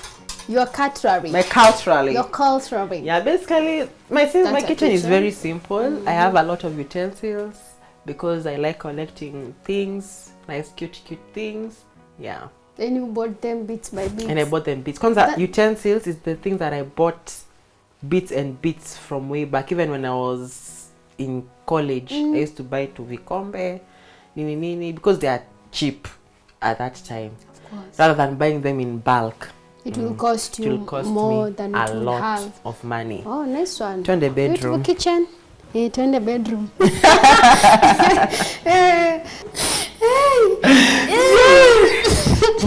Your cutlery. My cutlery. Your cutlery. Yeah, basically, my kitchen is very simple. I have a lot of utensils because I like collecting things, nice, cute things. Yeah. Then you bought them bits by bits. And I bought them bits. Because utensils is the things that I bought bits and bits from way back. Even when I was in college, I used to buy to Vikombe, nini, because they are cheap at that time. Of course. Rather than buying them in bulk. It will cost you more than a it will lot have. of money. Oh, nice one. Turn the bedroom. Beautiful kitchen. Yeah, turn the bedroom.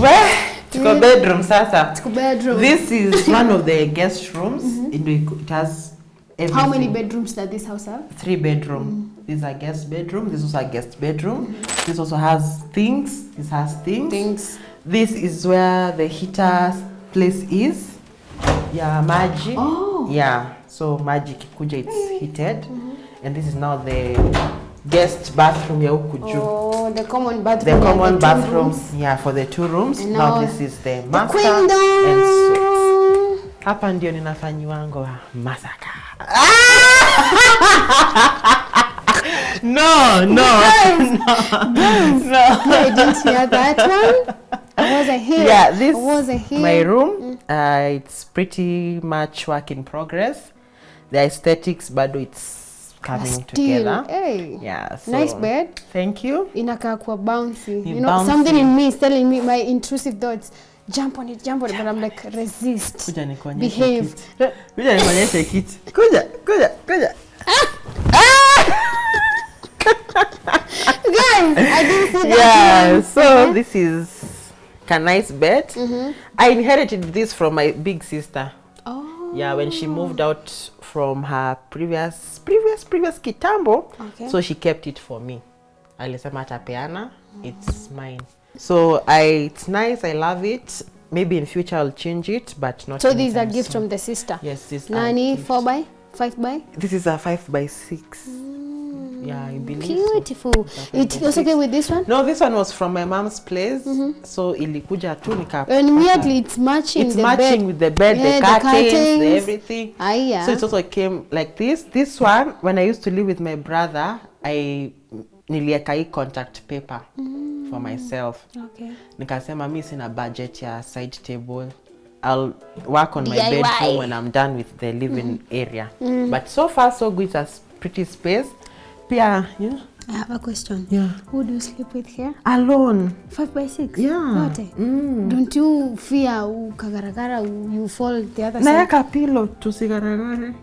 Where? Tuko bedroom sasa. Tuko bedroom. This is one of the guest rooms. It has everything. How many bedrooms does this house have? 3 bedroom. This is a guest bedroom. This is also a guest bedroom. This also has things. This has things. This is where the heater place is. Yeah, maji. Oh. Yeah. So maji kikuja, it's heated. And this is now the guest bathroom ya huku juu. Oh, the common bathroom. The common bathrooms, yeah, for the 2 rooms. And now this is the master queen and suite. Hapa ndio ninafanyiwango masaka. No. I didn't hear that one. I wasn't here. Yeah, this wasn't here. My room. It's pretty much work in progress. The aesthetics, but it's coming together. Hey. Yeah. So, Nice bed. Thank you. Inakaa kwa bouncy. Ni You know, bouncy. something in me is telling me, my intrusive thoughts, jump on it, but I'm like, resist. Kuja nikuonyeshe Behave. kiti. Kuja nikuonyeshe kiti. Kuja. Guys, I didn't see that. Yeah, so this is a nice bed. I inherited this from my big sister. Oh. Yeah, when she moved out from her previous kitambo, so she kept it for me. Alisema atapeana, it's mine. So it's nice, I love it. Maybe in future I'll change it, but not. So this is a gift from the sister. Yes, this is Nani, a gift. 4 by 5 by. This is a 5 by 6. Yeah, I believe Beautiful. So. It was okay with this one? No, this one was from my mom's place. So ilikuja tu nika. And weirdly, it's matching. It's the matching bed. with the bed, Yeah, the curtains, the everything. Yeah. So it also came like this. This one, when I used to live with my brother, I nilieka hii contact paper for myself. Okay. Nikasema mi sina budget ya side table. I'll work on my DIY. bedroom when I'm done with the living area. But so far so good, it's a pretty space. Pia, yeah. I have a question. Yeah. Who do you sleep with here? Alone. 5 by 6? Yeah. Yote? Don't you fear ukagaragara, you fall the other side? Naeka pillow tusigaragare.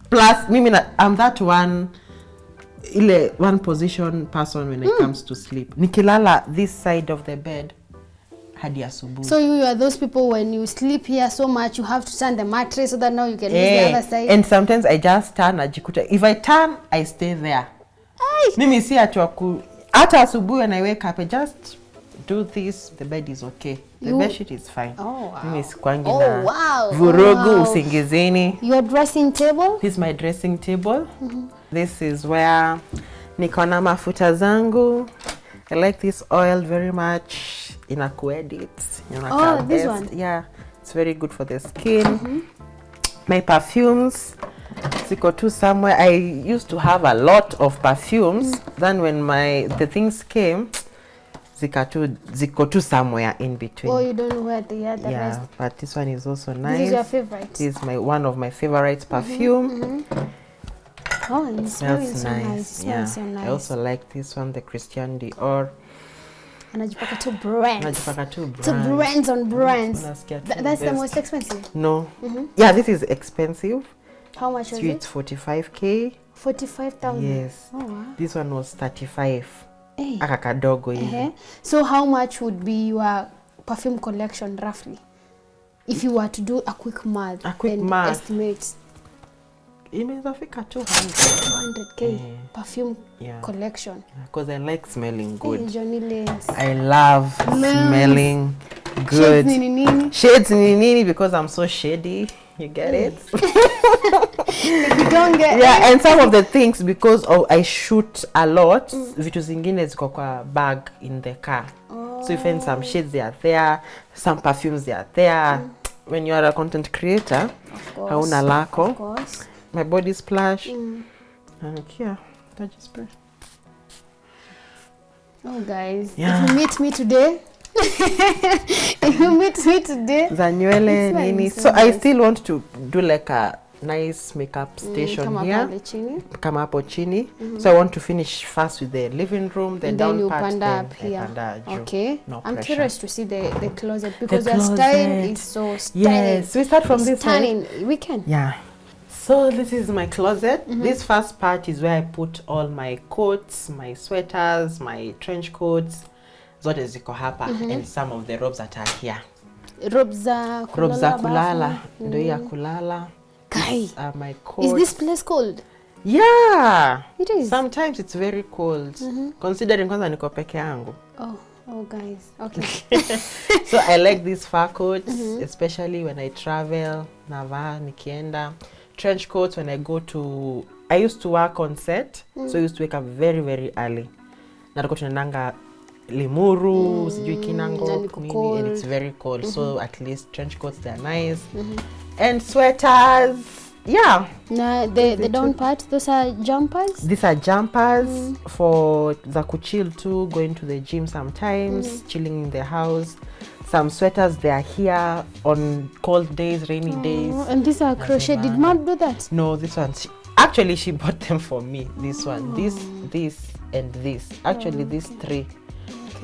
Plus, mimi I'm that one position person when it comes to sleep. Nikilala this side of the bed hadi asubuhi. So you are those people when you sleep here so much you have to turn the mattress so that now you can use the other side. And sometimes I just turn najikuta. If I turn, I stay there. Mimi si atu hata asubuhi when I wake up I just do this, the bed is okay. The bed sheet is fine. Oh, wow. Mimi sikwangi na wow. vurugu usingizini. Your dressing table? This is my dressing table. This is where niko na mafuta zangu. I like this oil very much. Inakuedit. Oh, this one? Yeah, it's very good for the skin. My perfumes. Siko tu somewhere. I used to have a lot of perfumes. Then when the things came, ziko tu somewhere in between. Oh, you don't know where they are the rest. But this one is also nice. This is your favorite? This is one of my favorite perfume. Oh, and it smells so nice. It smells so nice. I also like this one, the Christian Dior. Anajipaka two brands. Two brands on brands. That's the most expensive? No. Yeah, this is expensive. How much was it's 45K. 45,000? Yes. Oh, wow. This one was 35. Hey. Akakadogo hivi. So how much would be your perfume collection roughly? If you were to do a quick math estimate. Inaweza fika 200K perfume collection. Because I like smelling good. Hey, Johnnie, I love smelling good. Shades nini because I'm so shady. You get it? If you don't get and some of the things because I shoot a lot, vitu zingine ziko kwa bag in the car. So you find some shades they are there, some perfumes they are there. When you are a content creator, hauna lako. Of course. My body splash. And here, touch spray. Oh guys, if you meet me today, Zanywele nini. So I still want to do like a nice makeup station here. Kama hapo chini. So I want to finish first with the living room, then down part, then here. Okay. No I'm pressure. curious to see the closet because your style is so stunning. Yes, we start from this stunning. side. We can. Yeah. So this is my closet. This first part is where I put all my coats, my sweaters, my trench coats, zote ziko hapa, and some of the robes that are here. Robes za kulala, ndio ya kulala. Kai, my coats. Is this place cold? Yeah. It is. Sometimes it's very cold. Considering kwanza niko peke yangu. Oh guys. Okay. So I like these fur coats, especially when I travel, navaa nikienda. Trench coats when I go to, I used to work on set, so I used to wake up very, very early. Natuko tunendanga Limuru, sijui Kinango, and it's very cold. So at least trench coats, they're nice. And sweaters, yeah. Now the down part, those are jumpers? These are jumpers for za kuchill too, going to the gym sometimes, chilling in the house. Some sweaters, they are here on cold days, rainy days. And these are crochet. Did Mom do that? No, this one. Actually, she bought them for me. This one, this, and this. Actually, these three.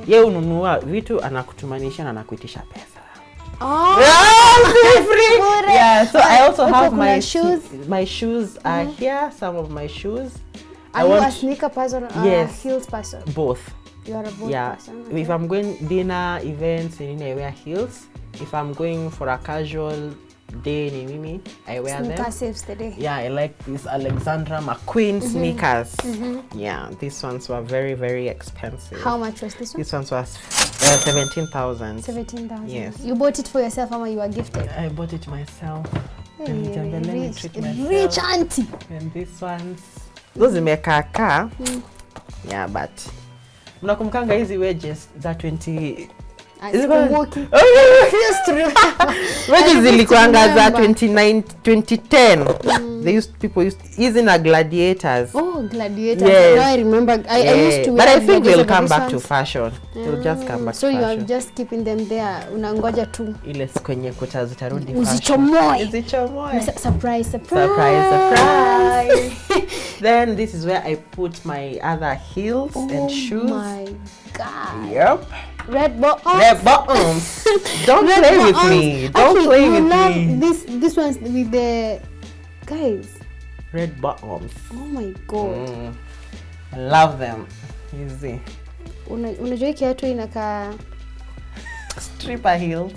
Ye ununua vitu anakutumanisha na anakuitisha pesa. Free. Yeah, so I also have my shoes. My shoes are here. Some of my shoes. Are you a sneaker person or a heels person? Both. You are a both person. Okay. If I'm going dinner, events, I wear heels. If I'm going for a casual day, I wear them. Sneaker saves the day. Yeah, I like these Alexandra McQueen sneakers. Yeah, these ones were very, very expensive. How much was this one? This one was 17,000. 17,000. Yes. You bought it for yourself or you were gifted? I bought it myself. Rich auntie. And these ones, those mekaka. Yeah, but mnakumkanga hizi wedges za 20 wedges zilikuanga za 2010. People used using a gladiators. Oh, gladiators. Yes. Now I remember. I used to wear. But I think we'll come back to fashion. We'll just come back to fashion. So you are just keeping them there. Unangoja tu. Ile kwenye kuta zitarudi fashion. Uzichomoe. Surprise. Then this is where I put my other heels and shoes. Oh my God. Yep. Red bottoms. Don't play with me. Don't play with me. This one's with the guys. Red bottoms. Oh my God. I love them. Easy. Unajua kiatu inaka stripper heels.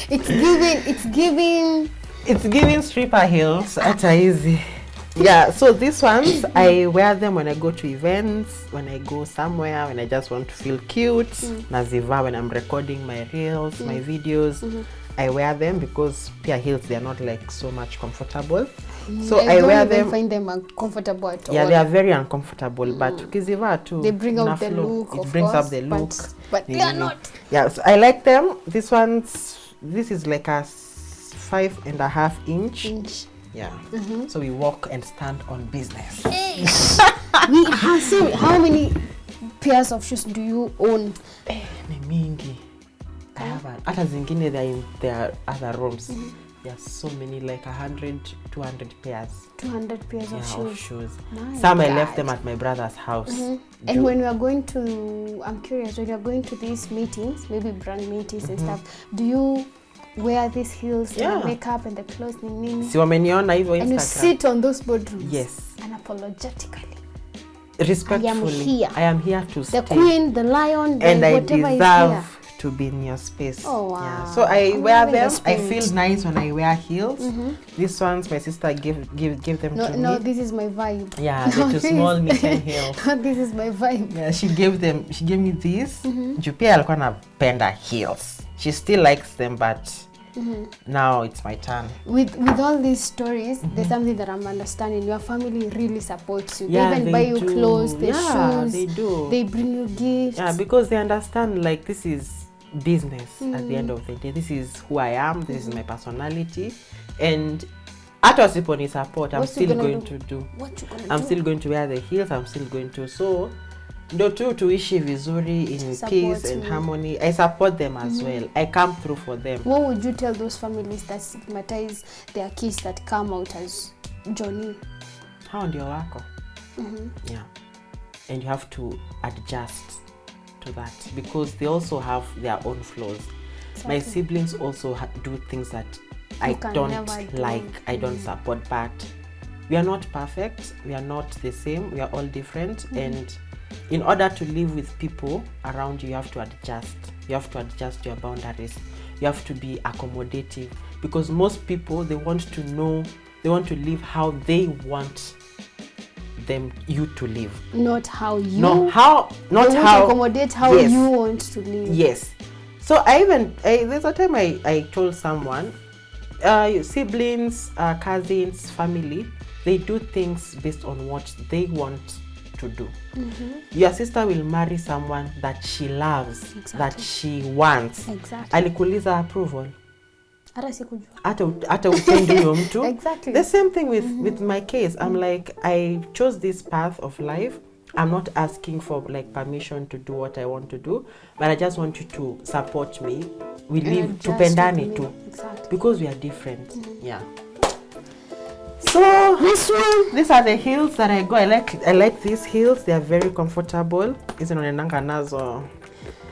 It's giving stripper heels. That's easy. Yeah, so these ones, I wear them when I go to events, when I go somewhere, when I just want to feel cute. Naziva when I'm recording my reels, my videos. I wear them because pair heels, they are not like so much comfortable. So I wear them. Find them uncomfortable at all. Yeah, they are very uncomfortable, but ukiziva too, they bring out the look. It brings out the look. But they are not. Yeah, so I like them. This is like a 5.5 inch. Yeah. So we walk and stand on business. How many pairs of shoes do you own? Ni mingi. I have hata zingine they're in their other rooms. There are so many, like 100, 200 pairs. 200 pairs of shoes. Some I left them at my brother's house. And when we are going to, I'm curious, when you are going to these meetings, maybe brand meetings and stuff, do you wear these heels, the makeup and the clothes? Si wameniona hivyo Instagram. And you sit on those boardrooms. Yes. Unapologetically. Respectfully. I am here to stay. The queen, the lion, and whatever is here. I deserve to be in your space. Oh wow. Yeah. So I wear them. I feel nice when I wear heels. These ones my sister give them to me. No, this is my vibe. Yeah, they're too small mitten heels. This is my vibe. Yeah, she gave me these. Jupia alikuwa anapenda heels. She still likes them, but now it's my turn. With all these stories, there's something that I'm understanding. Your family really supports you. Yeah, they even buy you clothes, the shoes. They do. They bring you gifts. Yeah, because they understand like this is business at the end of the day. This is who I am. This is my personality, and at wasiponi support, I'm still going to do. What you gonna I'm do? still going to wear the heels. I'm still going to. So ndo tu tuishi vizuri in peace and harmony. I support them as well. I come through for them. What would you tell those families that stigmatize their kids that come out as Johnnie? Hao ndio wako. Yeah, and you have to adjust to that because they also have their own flaws. My siblings also do things that I don't like. I don't support, but we are not perfect. We are not the same. We are all different, and in order to live with people around you, you have to adjust. You have to adjust your boundaries. You have to be accommodative because most people, they want to know, they want to live how they want you to live. Not how you. Not how. Accommodate how you want to live. Yes. So there's a time I told someone, siblings, cousins, family, they do things based on what they want to do. Your sister will marry someone that she loves, that she wants. Alikuuliza approval. Hata upendi huyo mtu. The same thing with my case. I'm like, I chose this path of life. I'm not asking for like permission to do what I want to do, but I just want you to support me. We live tupendane too, because we are different. Yeah. So these are the heels that I go. I like these heels. They are very comfortable. Hizi naonanga nazo,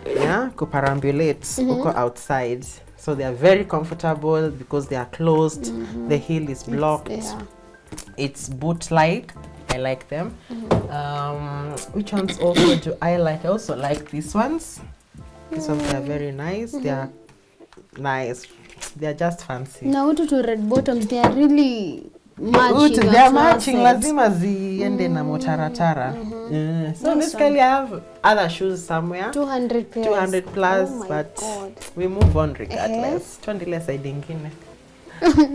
yeah, kuparambulate uko outside. So they are very comfortable because they are closed. The heel is blocked. It's boot-like. I like them. Which ones also do I like? I also like these ones. These ones are very nice. They are nice. They are just fancy. Now to red bottoms, they are really matching. They are matching. Lazima ziende na motaratara. So basically I have other shoes somewhere. 200 pairs. 200 plus, but we move on regardless. Tuendelee side ingine.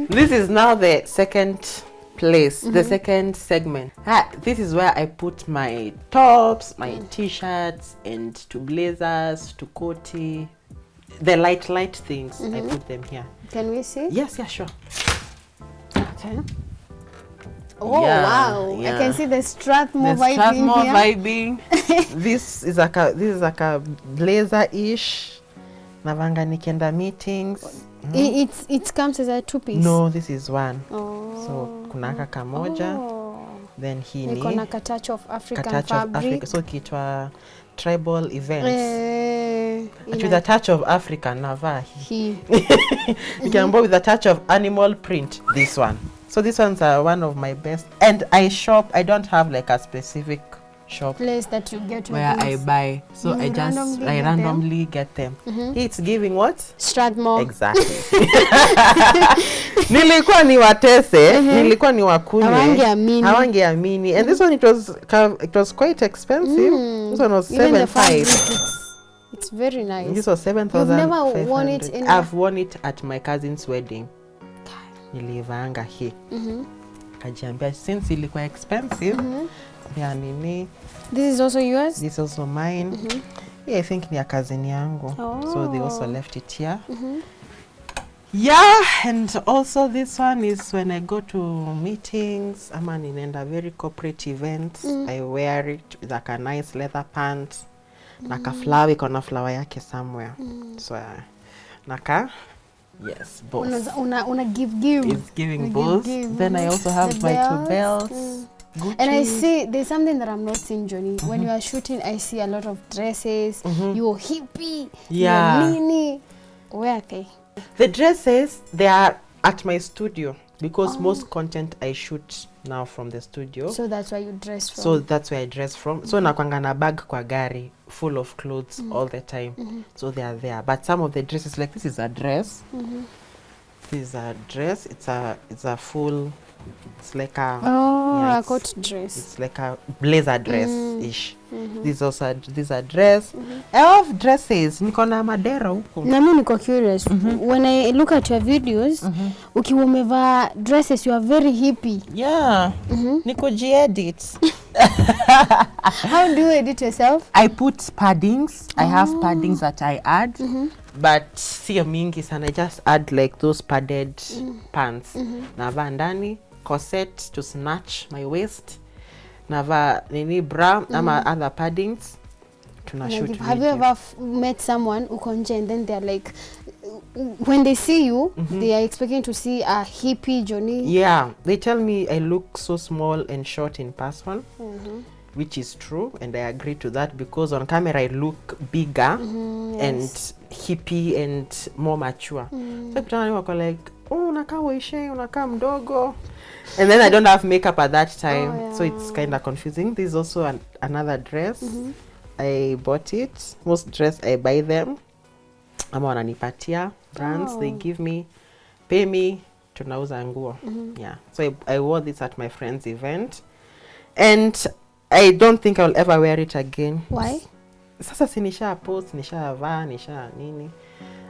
This is now the second place, the second segment. This is where I put my tops, my t-shirts, and to blazers, to coatie, the light things. I put them here. Can we see? Yes, yeah, sure. Okay. Oh wow! Yeah. I can see the Strathmore vibing. This is like a blazer-ish. Navanga nikienda meetings. It comes as a two-piece. No, this is one. So kuna kamoja. Then hii ni a touch of African fabric. So kitwa tribal events. With a touch of African nava. You can go with a touch of animal print. This one. So these ones are one of my best. And I shop. I don't have like a specific shop place that you get where I buy. So I randomly get them. It's giving what? Strathmore. Exactly. Nilikuwa ni watese, nilikuwa ni wakunywe. Hawangeamini. And this one it was quite expensive. This one was 7,500. It's very nice. This was 7,500. You've never worn it in? I've worn it at my cousin's wedding. Nilivaanga hii. Kajiambia since ilikuwa expensive. Yeah, nini. This is also yours? This is also mine. Yeah, I think ni ya cousin yangu. So they also left it here. Yeah, and also this one is when I go to meetings, ama ninaenda very corporate events, I wear it with like a nice leather pants, naka flower, iko na flower yake somewhere. So naka, yes, boss. Una give. It's giving boss. Then I also have my two belts. Gucci. And I see there's something that I'm not seeing, Johnny. When you are shooting, I see a lot of dresses. You're hippie. Yeah. You're mini. Where are they? The dresses, they are at my studio because most content I shoot now from the studio. So that's where you dress from. So that's where I dress from. So nakwanga na bag kwa gari full of clothes all the time. So they are there. But some of the dresses, like this is a dress. This is a dress. It's a full. It's like a a coat dress. It's like a blazer dress ish. This also this a dress. I have dresses. Niko na madera huko. Na mimi niko curious. When I look at your videos, ukiwa umevaa dresses, you are very hippie. Yeah. Niko edit. How do you edit yourself? I put paddings. I have paddings that I add. But sio mingi sana. I just add like those padded pants. Navaa ndani corset to snatch my waist. Navaa nini bra ama other paddings. Tunashoot. Have you ever met someone uko nje and then they're like, when they see you, they are expecting to see a hippie Johnnie? Yeah, they tell me I look so small and short in person. Which is true, and I agree to that because on camera I look bigger and hippie and more mature. So people wako like, oh, unakaa waishe, unakaa mdogo. And then I don't have makeup at that time, so it's kind of confusing. This is also another dress. I bought it. Most dress I buy them. Ama wananipatia brands, they give me, pay me, tunauza nguo. Yeah, so I wore this at my friend's event. And I don't think I'll ever wear it again. Why? Sasa si nisha post, nisha vaa, nisha nini.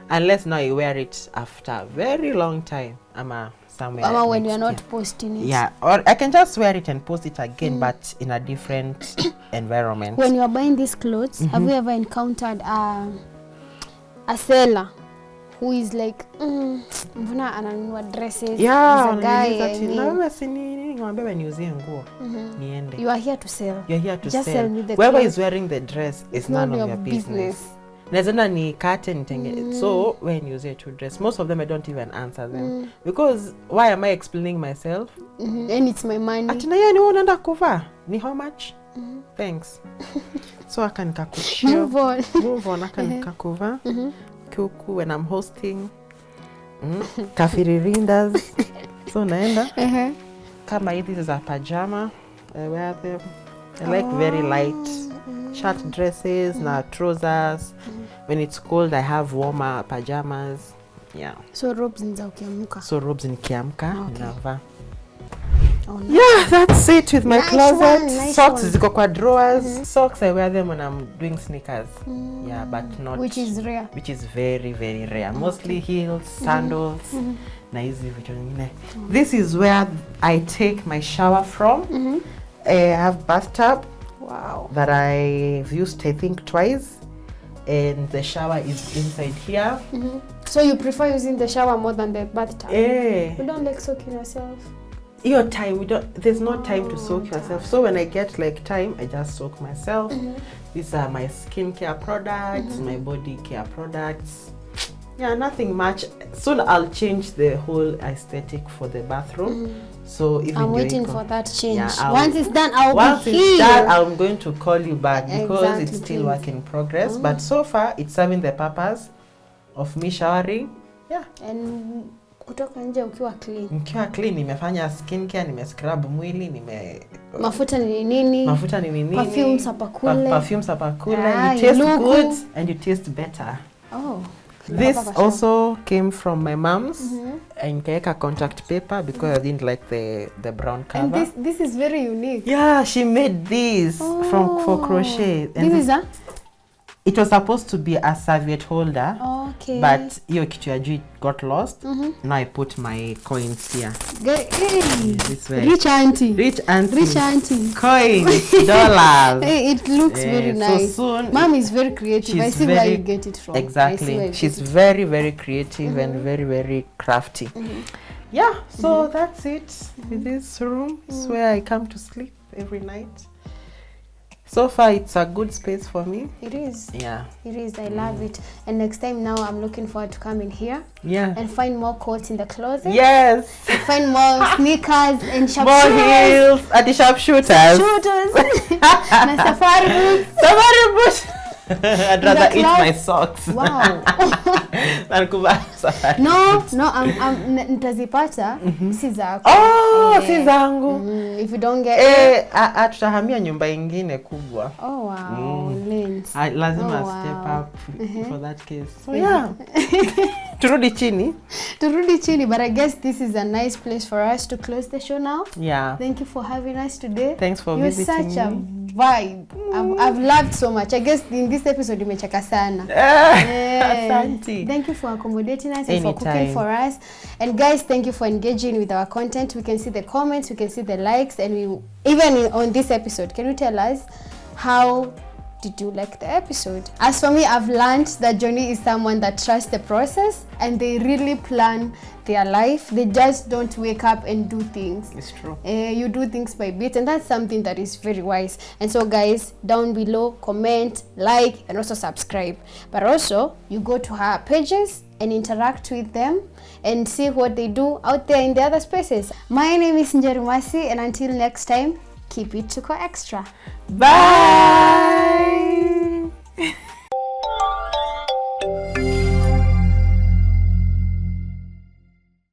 Unless now I wear it after a very long time. Ama somewhere. Ama when you're not posting it. Yeah, or I can just wear it and post it again, but in a different environment. When you are buying these clothes, have you ever encountered a seller who is like, mbona ananunua dresses? Yeah, he's a guy. Niende. You are here to sell. You're here to just sell. Me the Whoever clothes. is wearing the dress is none of your business. Nazenda ni kate nitenge. So when you say to dress, most of them I don't even answer them because why am I explaining myself? And it's my money. Atina ya ni unaenda kuvaa? Ni how much? Thanks. So I can move on. Move on. I can kakuvaa. Kuku when I'm hosting. Kafiririndas. So naenda. Kama hii, this is a pajama. I wear them. I like very light shirt dresses, na trousers. When it's cold, I have warmer pajamas. Yeah. So robes nza ukiamka. So robes nikiamka navaa. Oh, nice. Yeah, that's it with my closet. Nice Socks one. ziko kwa drawers. Socks I wear them when I'm doing sneakers. Yeah, but not. Which is rare. Which is very, very rare. Mostly heels, sandals, na hizi vitu vingine. This is where I take my shower from. I have bathtub. Wow. That I've used I think twice, and the shower is inside here. So you prefer using the shower more than the bathtub? Eh. You don't like soaking yourself? Your time, there's no time to soak yourself. So when I get like time, I just soak myself. These are my skincare products, my body care products. Yeah, nothing much. Soon I'll change the whole aesthetic for the bathroom. So even I'm waiting for that change. Yeah, once it's done, I'll once be it's here. done, I'm going to call you back because Exactly, it's still please. work in progress. But so far, it's serving the purpose of me showering. Yeah. And kutoka nje ukiwa clean. Nikiwa clean, nimefanya skincare, nimescrub mwili, Mafuta ni nini? Mafuta ni nini? Perfumes hapa kule. Perfumes hapa kule. Ah, you taste you look good and you taste better. Oh. This also came from my mom's. And nikaeka contact paper because I didn't like the brown cover. And this is very unique. Yeah, she made this for crochet. And this is a It was supposed to be a serviette holder. Okay. But hiyo kitu ya juu got lost. Now I put my coins here. This way. Rich auntie. Rich auntie. Rich auntie. Coins, dollars. Hey, it looks very nice. So soon, Mom is very creative. I see where you get it from. Exactly. She's very, very creative and very, very crafty. Yeah, so that's it. This room is where I come to sleep every night. So far, it's a good space for me. It is. Yeah. It is. I love it. And next time now, I'm looking forward to coming here. Yeah. And find more coats in the closet. Yes. And find more sneakers and sharpshooters. More heels and the sharpshooters. Sharpshooters. And safari boots. Safari boots. I'd rather eat my socks. Wow. Than kuvaa safari. No, nitazipata si zako. Oh, si zangu. If you don't get tutahamia nyumba ingine kubwa. Oh wow, Lens. Lazima step up for that case. So yeah. Turudi chini, but I guess this is a nice place for us to close the show now. Yeah. Thank you for having us today. Thanks for visiting. You're such a vibe. I've loved so much. I guess in this episode nimecheka sana. Asante. Thank you for accommodating us Anytime. and for cooking for us. And guys, thank you for engaging with our content. We can see the comments, we can see the likes, and on this episode, can you tell us how did you like the episode? As for me, I've learned that Johnnie is someone that trusts the process and they really plan their life. They just don't wake up and do things. It's true. You do things by bit, and that's something that is very wise. And so guys, down below, comment, like, and also subscribe. But also, you go to her pages and interact with them and see what they do out there in the other spaces. My name is Njeri Masi, and until next time, keep it Tuko Extra. Bye!